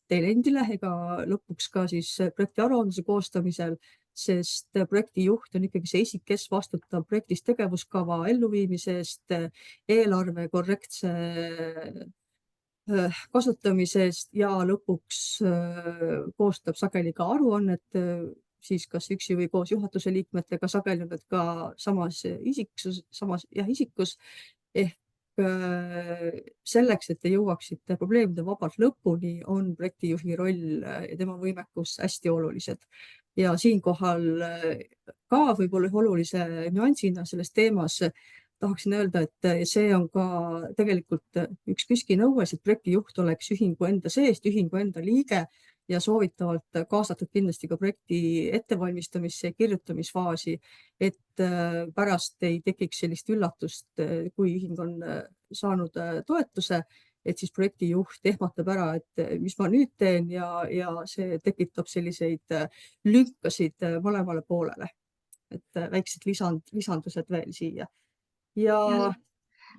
teile endile ega lõpuks ka siis projekti aruandluse koostamisel, sest projektijuht on ikkagi see isik, kes vastutab projektis tegevuskava elluviimise eest, eelarve korrektse kasutamisest ja lõpuks koostab sageli ka aruannet, siis kas üksi või koos juhatuse liikmetega, sageli on need ka samas isikus. Ehk selleks, et te jõuaksite probleemide vabalt lõpuni, on projektijuhi roll ja tema võimekus hästi olulised. Ja siinkohal ka võib-olla olulise nüansina selles teemas tahaksin öelda, et see on ka tegelikult üks KÜSK-i nõues, et projektijuht oleks ühingu enda seest, ühingu enda liige ja soovitavalt kaasatud kindlasti ka projekti ettevalmistamisse ja kirjutamisfaasi, et pärast ei tekiks sellist üllatust, kui ühing on saanud toetuse, et siis projektijuht ehmatab ära, et mis ma nüüd teen ja see tekitab selliseid lünkasid mõlemale poolele. Et väiksed lisandused veel siia. Ja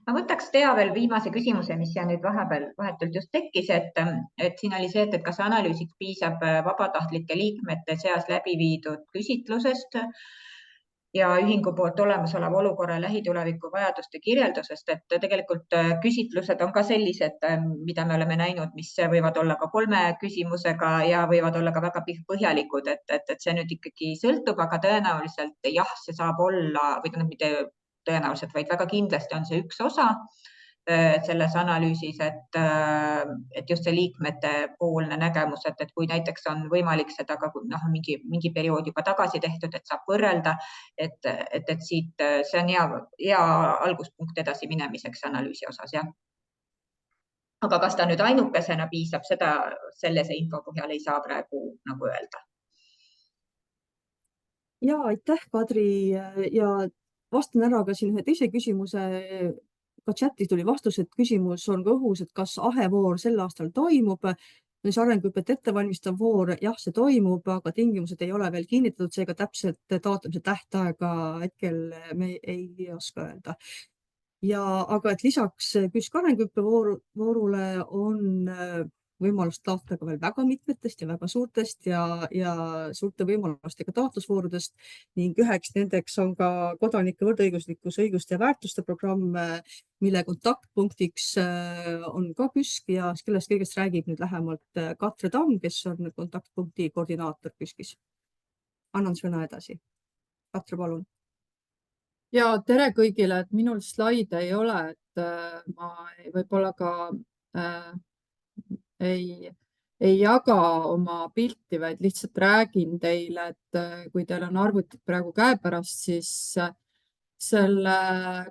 ma võtaks veel viimase küsimuse, mis siia nüüd vahetult just tekkis, et siin oli see, et kas analüüsiks piisab vabatahtlike liikmete seas läbi viidud küsitlusest ja ühingu poolt olemasoleva olukorra lähituleviku vajaduste kirjeldusest, et tegelikult küsitlused on ka sellised, mida me oleme näinud, mis võivad olla ka 3 küsimusega ja võivad olla ka väga põhjalikud, et see nüüd ikkagi sõltub, aga tõenäoliselt jah, see saab olla või mitte tõenäoliselt, vaid väga kindlasti on see üks osa selles analüüsis, et just see liikmete poolne nägemus, et kui näiteks on võimalik seda ka mingi periood juba tagasi tehtud, et saab võrrelda, et siit see on hea alguspunkt edasi minemiseks analüüsi osas, jah. Aga kas ta nüüd ainukesena piisab, seda sellise info põhjal ei saa praegu nagu öelda. Ja aitäh, Kadri, ja vastan ära ka siin ühe teise küsimuse. Ka chatis tuli vastus, et küsimus on ka õhus, et kas ahevoor sel aastal toimub. Arenguhüpet ettevalmistav voor, jah, see toimub, aga tingimused ei ole veel kinnitatud, seega täpselt taotlemise tähtaega hetkel me ei oska öelda. Aga et lisaks KÜSK arenguhüppe voorule on võimalust taotleda veel väga mitmetest ja väga suurtest ja suurte võimalustega taotlusvoorudest ning üheks nendeks on ka kodanike võrdõiguslikkus, õiguste ja väärtuste programm, mille kontaktpunktiks on ka KÜSK ja kellest kõigest räägib nüüd lähemalt Katre Tamm, kes on kontaktpunkti koordinaator KÜSK-is. Annan sõna edasi. Katre, palun. Ja tere kõigile, et minul slaide ei ole, et ma võib-olla ka äh, ei jaga oma pilti, vaid lihtsalt räägin teile, et kui teil on arvutid praegu käepärast, siis selle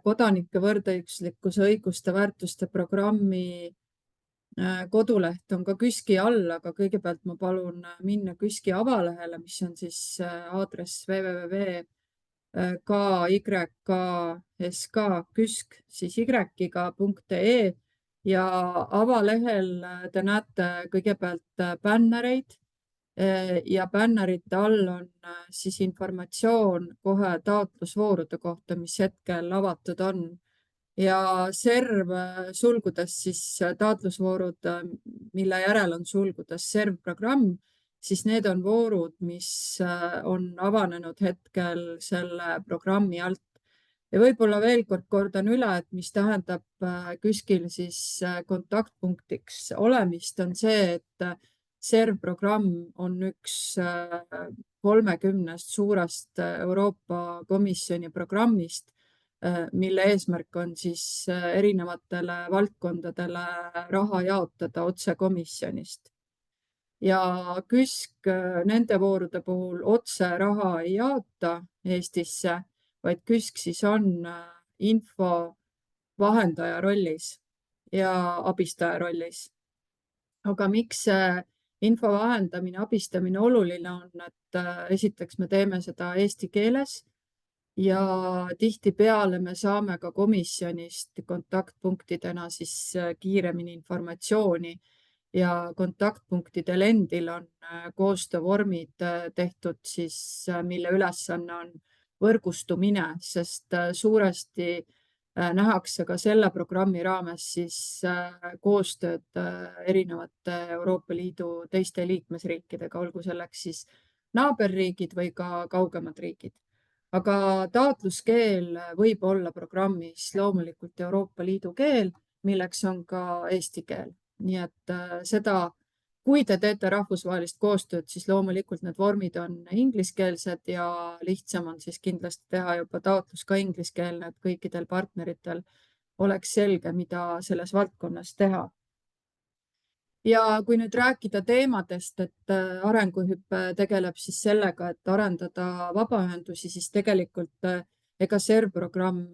kodanike võrdõiguslikkuse õiguste väärtuste programmi koduleht on ka KÜSK-i all, aga kõigepealt ma palun minna KÜSK-i avalehele, mis on siis aadress www.kysk siis y.ee ja avalehel te näete kõigepealt bännereid ja bännерite all on siis informatsioon kohe taotlusvoorude kohta, mis hetkel avatud on. Ja SERV sulgudes siis taotlusvoorud, mille järel on sulgudes SERV programm, siis need on voorud, mis on avanenud hetkel selle programmi alt. Ja võib-olla veel kord kordan üle, et mis tähendab KÜSK-il siis kontaktpunktiks olemist on see, et SERV programm on üks 30 suurest Euroopa Komisjoni programmist, mille eesmärk on siis erinevatele valdkondadele raha jaotada otse komisjonist. Ja KÜSK nende voorude puhul otse raha ei jaota Eestisse, vaid KÜSK siis on info vahendaja rollis ja abistaja rollis. Aga miks see info vahendamine, abistamine oluline on, et esiteks me teeme seda eesti keeles ja tihtipeale me saame ka komisjonist kontaktpunktidena siis kiiremini informatsiooni ja kontaktpunktidel endil on koostöövormid tehtud siis, mille ülesanne on võrgustumine, sest suuresti nähakse ka selle programmi raames siis koostööd erinevate Euroopa Liidu teiste liikmesriikidega, olgu selleks siis naaberriigid või ka kaugemad riigid. Aga taotluskeel võib olla programmis loomulikult Euroopa Liidu keel, milleks on ka eesti keel. Nii et seda, kui te teete rahvusvahelist koostööd, siis loomulikult need vormid on ingliskeelsed ja lihtsam on siis kindlasti teha juba taotlus ka ingliskeelne, et kõikidel partneritel oleks selge, mida selles valdkonnas teha. Ja kui nüüd rääkida teemadest, et arenguhüpe tegeleb siis sellega, et arendada vabaühendusi, siis tegelikult ega SERV programm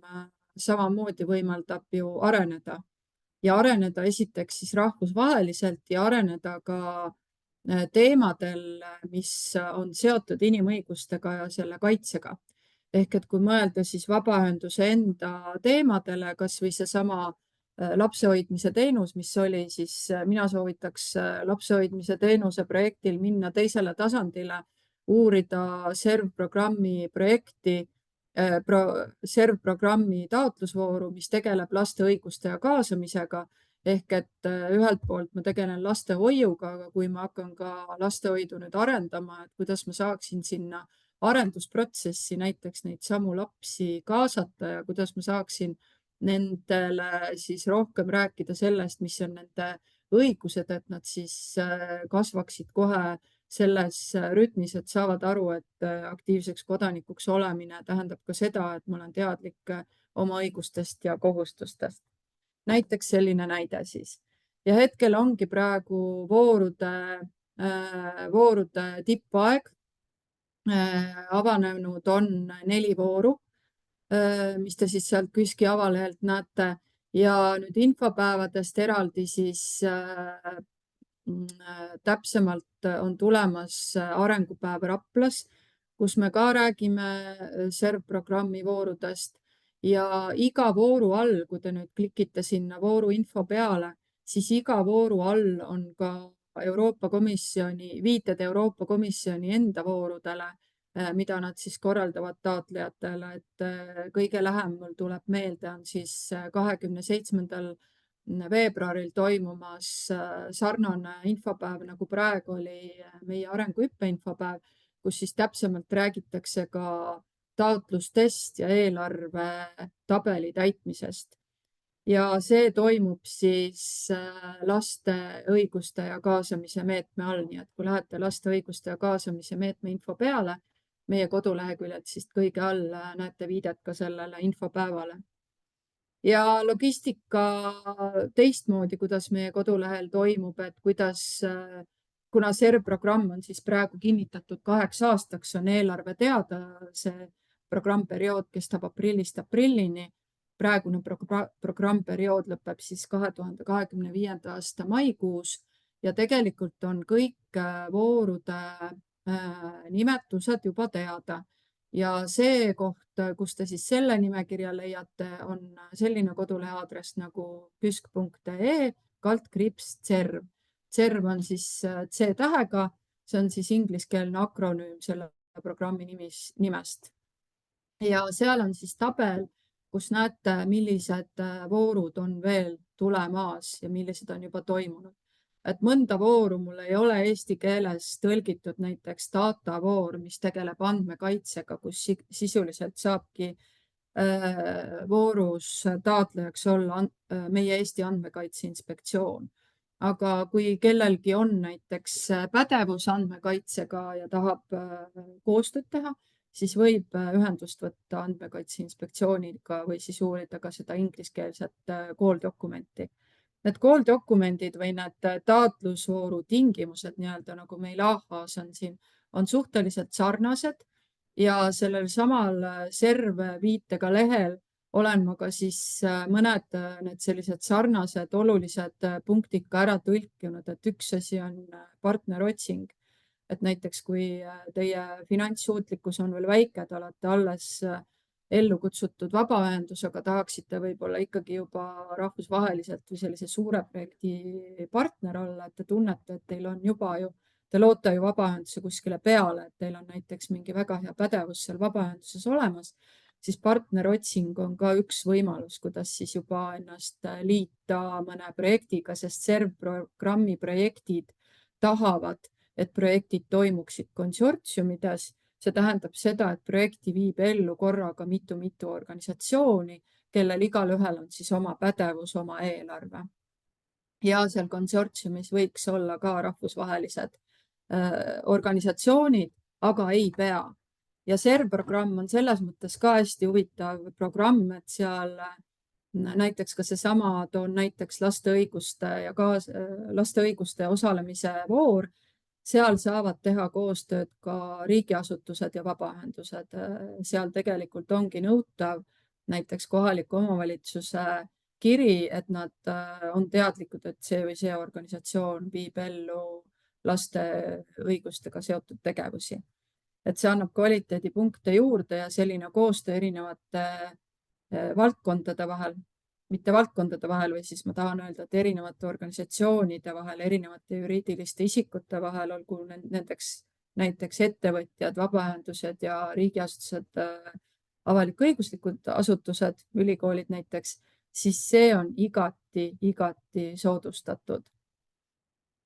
samamoodi võimaldab ju areneda. Ja areneda esiteks siis rahvusvaheliselt ja areneda ka teemadel, mis on seotud inimõigustega ja selle kaitsega. Ehk et kui mõelda siis vabaühenduse enda teemadele, kas või seesama lapsehoidmise teenus, mis oli, siis mina soovitaks lapsehoidmise teenuse projektil minna teisele tasandile, uurida SERV programmi projekti, SERV programmi taotlusvooru, mis tegeleb laste õiguste ja kaasamisega. Ehk et ühelt poolt ma tegelen lastehoiuga, aga kui ma hakkan ka lastehoidu nüüd arendama, et kuidas ma saaksin sinna arendusprotsessi näiteks neid samu lapsi kaasata ja kuidas ma saaksin nendele siis rohkem rääkida sellest, mis on nende õigused, et nad siis kasvaksid kohe selles rütmis, et saavad aru, et aktiivseks kodanikuks olemine tähendab ka seda, et ma olen teadlik oma õigustest ja kohustustest. Näiteks selline näide siis. Ja hetkel ongi praegu voorude tippaeg. Avanenud on 4 vooru, mis te siis sealt KÜSK-i avalehelt näete ja nüüd infopäevadest eraldi siis täpsemalt on tulemas arengupäev Raplas, kus me ka räägime SERV programmi voorudest ja iga vooru all, kui te nüüd klikite sinna vooru info peale, siis iga vooru all on ka viited Euroopa Komisjoni enda voorudele, mida nad siis korraldavad taotlejatele, et kõige lähem mul tuleb meelde on siis 27. veebruaril toimumas sarnane infopäev, nagu praegu oli meie arenguhüppe infopäev, kus siis täpsemalt räägitakse ka taotlustest ja eelarve tabeli täitmisest. Ja see toimub siis laste õiguste ja kaasamise meetme all, nii et kui lähete laste õiguste ja kaasamise meetme info peale, meie koduleheküljelt, siis kõige all näete viidet ka sellele infopäevale. Ja logistika teistmoodi, kuidas meie kodulehel toimub, et kuidas, kuna SERV-programm on siis praegu kinnitatud 8 aastaks, on eelarve teada, see programmperiood kestab aprillist aprillini. Praegune programmperiood lõpeb siis 2025. aasta maikuus ja tegelikult on kõik voorude nimetused juba teada. Ja see koht, kus te siis selle nimekirja leiate, on selline kodulehe aadress nagu küsk.ee/CERV. CERV on siis C-tähega, see on siis ingliskeelne akronüüm selle programmi nimest. Ja seal on siis tabel, kus näete, millised voorud on veel tulemas ja millised on juba toimunud. Et mõnda vooru mul ei ole eesti keeles tõlgitud, näiteks datavoor, mis tegeleb andmekaitsega, kus sisuliselt saabki voorus taotlejaks olla meie Eesti Andmekaitse Inspektsioon. Aga kui kellelgi on näiteks pädevus andmekaitsega ja tahab koostööd teha, siis võib ühendust võtta Andmekaitse Inspektsiooniga või siis uurida ka seda ingliskeelset kooldokumenti. Need kooldokumendid või need taotlusvooru tingimused, nii-öelda nagu meil AHA-s on siin, on suhteliselt sarnased ja sellel samal SERV viitega lehel olen ma ka siis mõned need sellised sarnased olulised punktid ka ära tõlkinud, et üks asi on partnerotsing. Et näiteks kui teie finantssuutlikkus on veel väike, te olete alles ellu kutsutud vabaühendusega, tahaksite võib-olla ikkagi juba rahvusvaheliselt või sellise suure projekti partner olla, et te tunnete, et teil on juba ju, te loote ju vabaühenduse kuskile peale, et teil on näiteks mingi väga hea pädevus seal vabaühenduses olemas, siis partnerotsing on ka üks võimalus, kuidas siis juba ennast liita mõne projektiga, sest SERV-programmi projektid tahavad, et projektid toimuksid konsortsiumides. See tähendab seda, et projekti viib ellu korraga mitu organisatsiooni, kellel igal ühel on siis oma pädevus, oma eelarve. Ja seal konsortsiumis võiks olla ka rahvusvahelised organisatsioonid, aga ei pea. Ja SERV-programm on selles mõttes ka hästi huvitav programm, et seal näiteks ka seesama toon näiteks laste õiguste osalemise voor. Seal saavad teha koostööd ka riigiasutused ja vabaühendused. Seal tegelikult ongi nõutav näiteks kohaliku omavalitsuse kiri, et nad on teadlikud, et see või see organisatsioon viib ellu laste õigustega seotud tegevusi. Et see annab kvaliteedipunkte juurde ja selline koostöö erinevate valdkondade vahel, mitte valdkondade vahel, või siis ma tahan öelda, et erinevate organisatsioonide vahel, erinevate juriidiliste isikute vahel, olgu näiteks ettevõtjad, vabaühendused ja riigiasutused, avalik-õiguslikud asutused, ülikoolid näiteks, siis see on igati soodustatud.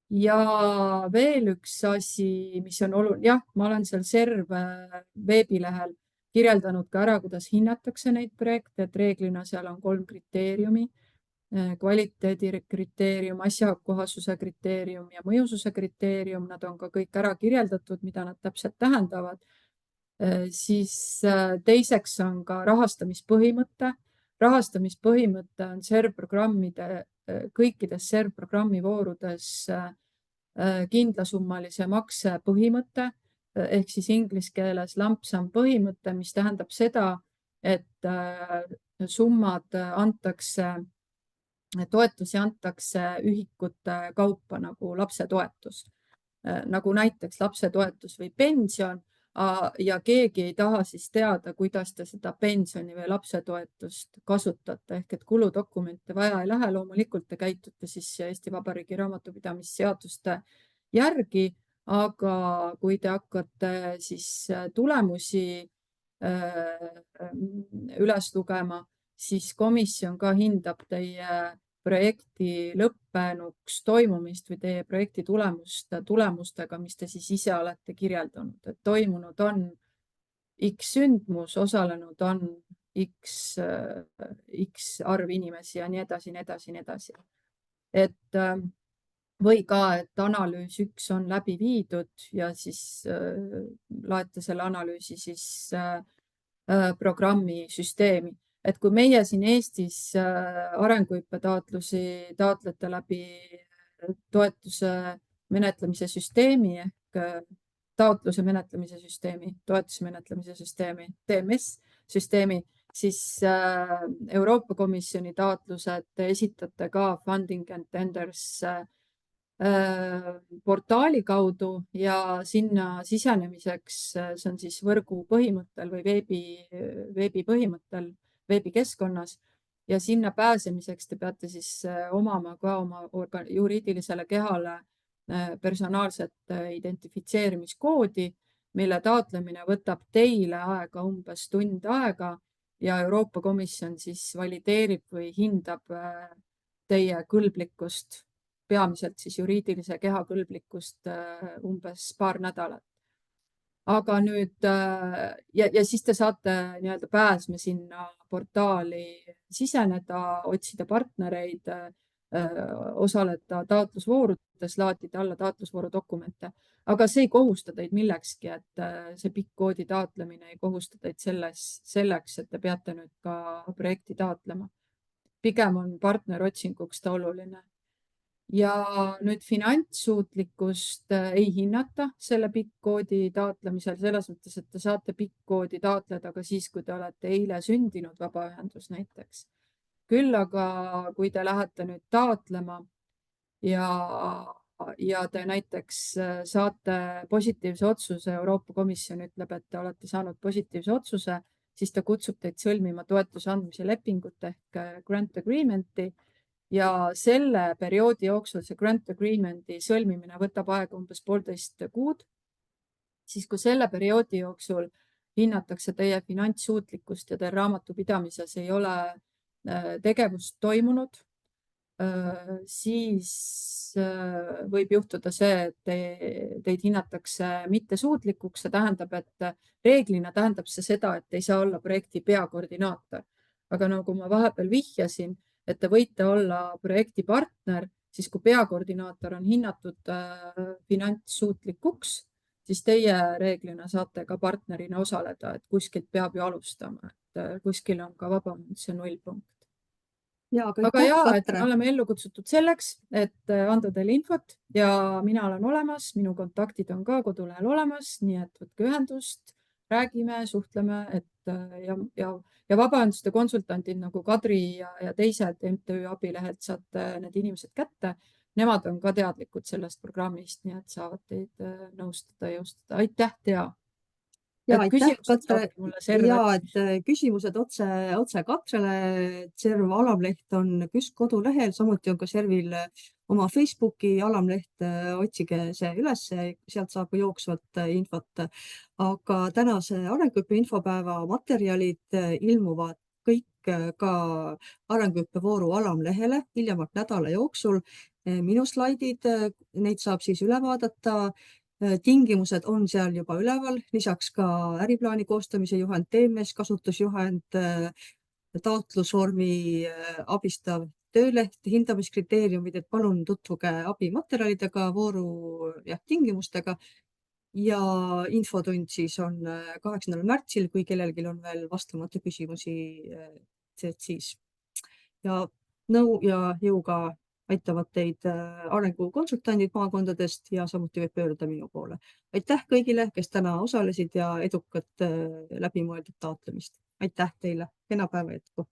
Ja veel üks asi, mis on oluline, jah, ma olen seal SERV veebilehel kirjeldanud ka ära, kuidas hinnatakse neid projekte, et reeglina seal on 3 kriteeriumi, kvaliteedi kriteerium, asjakohasuse kriteerium ja mõjususe kriteerium, nad on ka kõik ära kirjeldatud, mida nad täpselt tähendavad. Siis teiseks on ka rahastamispõhimõte. Rahastamispõhimõte on SERV-programmide, kõikides SERV-programmi voorudes kindlasummalise makse põhimõte, ehk siis inglise keeles lump sum põhimõte, mis tähendab seda, et summad antakse, toetusi antakse ühikute kaupa nagu lapsetoetus, nagu näiteks lapsetoetus või pension ja keegi ei taha siis teada, kuidas te seda pensioni või lapsetoetust kasutate, ehk et kuludokumente vaja ei lähe, loomulikult te käitute siis Eesti Vabariigi raamatupidamisseaduste järgi, aga kui te hakkate siis tulemusi üles lugema, siis komisjon ka hindab teie projekti lõppenuks toimumist või teie projekti tulemustega, mis te siis ise olete kirjeldanud, et toimunud on X sündmus, osalenud on X arv inimesi ja nii edasi, nii edasi, nii edasi. Et või ka, et analüüs 1 on läbi viidud ja siis laete selle analüüsi siis programmi süsteemi. Et kui meie siin Eestis arenguhüppe taotlusi taotlete läbi toetuse menetlemise süsteemi ehk taotluse menetlemise süsteemi, toetuse menetlemise süsteemi, TMS süsteemi, siis Euroopa Komisjoni taotlused esitate ka Funding and Tenders portaali kaudu ja sinna sisenemiseks, see on siis võrgu põhimõttel või veebi põhimõttel, veebikeskkonnas ja sinna pääsemiseks te peate siis omama ka oma juriidilisele kehale personaalset identifitseerimiskoodi, mille taotlemine võtab teile aega umbes tund aega ja Euroopa Komisjon siis valideerib või hindab teie kõlblikkust, peamiselt siis juriidilise keha kõlblikkust umbes paar nädalat. Aga nüüd ja siis te saate nii-öelda pääsme sinna portaali siseneda, otsida partnereid, osaleda taotlusvoorudes, laadida alla taotlusvooru dokumente. Aga see ei kohusta teid millekski, et see pikk koodi taotlemine ei kohusta teid selleks, et te peate nüüd ka projekti taotlema. Pigem on partneropsinguks ta oluline. Ja nüüd finantssuutlikkust ei hinnata selle pikkkoodi taotlemisel, selles mõttes, et te saate pikkkoodi taotleda ka siis, kui te olete eile sündinud vabaühendus näiteks. Küll aga, kui te lähete nüüd taotlema ja te näiteks saate positiivse otsuse, Euroopa Komisjon ütleb, et te olete saanud positiivse otsuse, siis ta kutsub teid sõlmima toetuse andmise lepingut ehk grant agreement'i. Ja selle perioodi jooksul see grant agreement'i sõlmimine võtab aega umbes 1,5 kuud. Siis kui selle perioodi jooksul hinnatakse teie finantssuutlikkust ja teil raamatupidamises ei ole tegevust toimunud, siis võib juhtuda see, et teid hinnatakse mittesuutlikuks. See tähendab, et reeglina tähendab see seda, et ei saa olla projekti peakoordinaator. Aga nagu ma vahepeal vihjasin, et te võite olla projekti partner, siis kui peakoordinaator on hinnatud finantssuutlikuks, siis teie reeglina saate ka partnerina osaleda, et kuskilt peab ju alustama, et kuskil on ka vabaühenduse nullpunkt. Aga et me oleme ellu kutsutud selleks, et anda teile infot ja mina olen olemas, minu kontaktid on ka kodulehel olemas, nii et võtke ühendust, räägime, suhtleme, ja vabaühenduste konsultandid nagu Kadri ja teised MTÜ abilehelt saate need inimesed kätte. Nemad on ka teadlikud sellest programmist, nii et saavad teid nõustada ja jõustada. Aitäh, Tea! Ja küsimused otse Katrele. CERV alamleht on KÜSK kodulehel, samuti on ka CERVil oma Facebooki alamleht, otsige see üles, sealt saab jooksvat infot. Aga tänase arenguhüppe infopäeva materjalid ilmuvad kõik ka arenguhüppe vooru alamlehele hiljemalt nädala jooksul. Minu slaidid, neid saab siis üle vaadata. Tingimused on seal juba üleval, lisaks ka äriplaani koostamise juhend, TMS kasutusjuhend, taotlusvormi abistav tööleht, hindamiskriteeriumid, et palun tutvuge abimaterjalidega, vooru tingimustega. Ja infotund siis on 8. märtsil, kui kellelgi on veel vastamata küsimusi, siis. Ja nõu ja jõuga aitavad teid arengukonsultandid maakondadest ja samuti võib pöörduda minu poole. Aitäh kõigile, kes täna osalesid ja edukat läbimõeldud taotlemist. Aitäh teile, kena päeva jätku!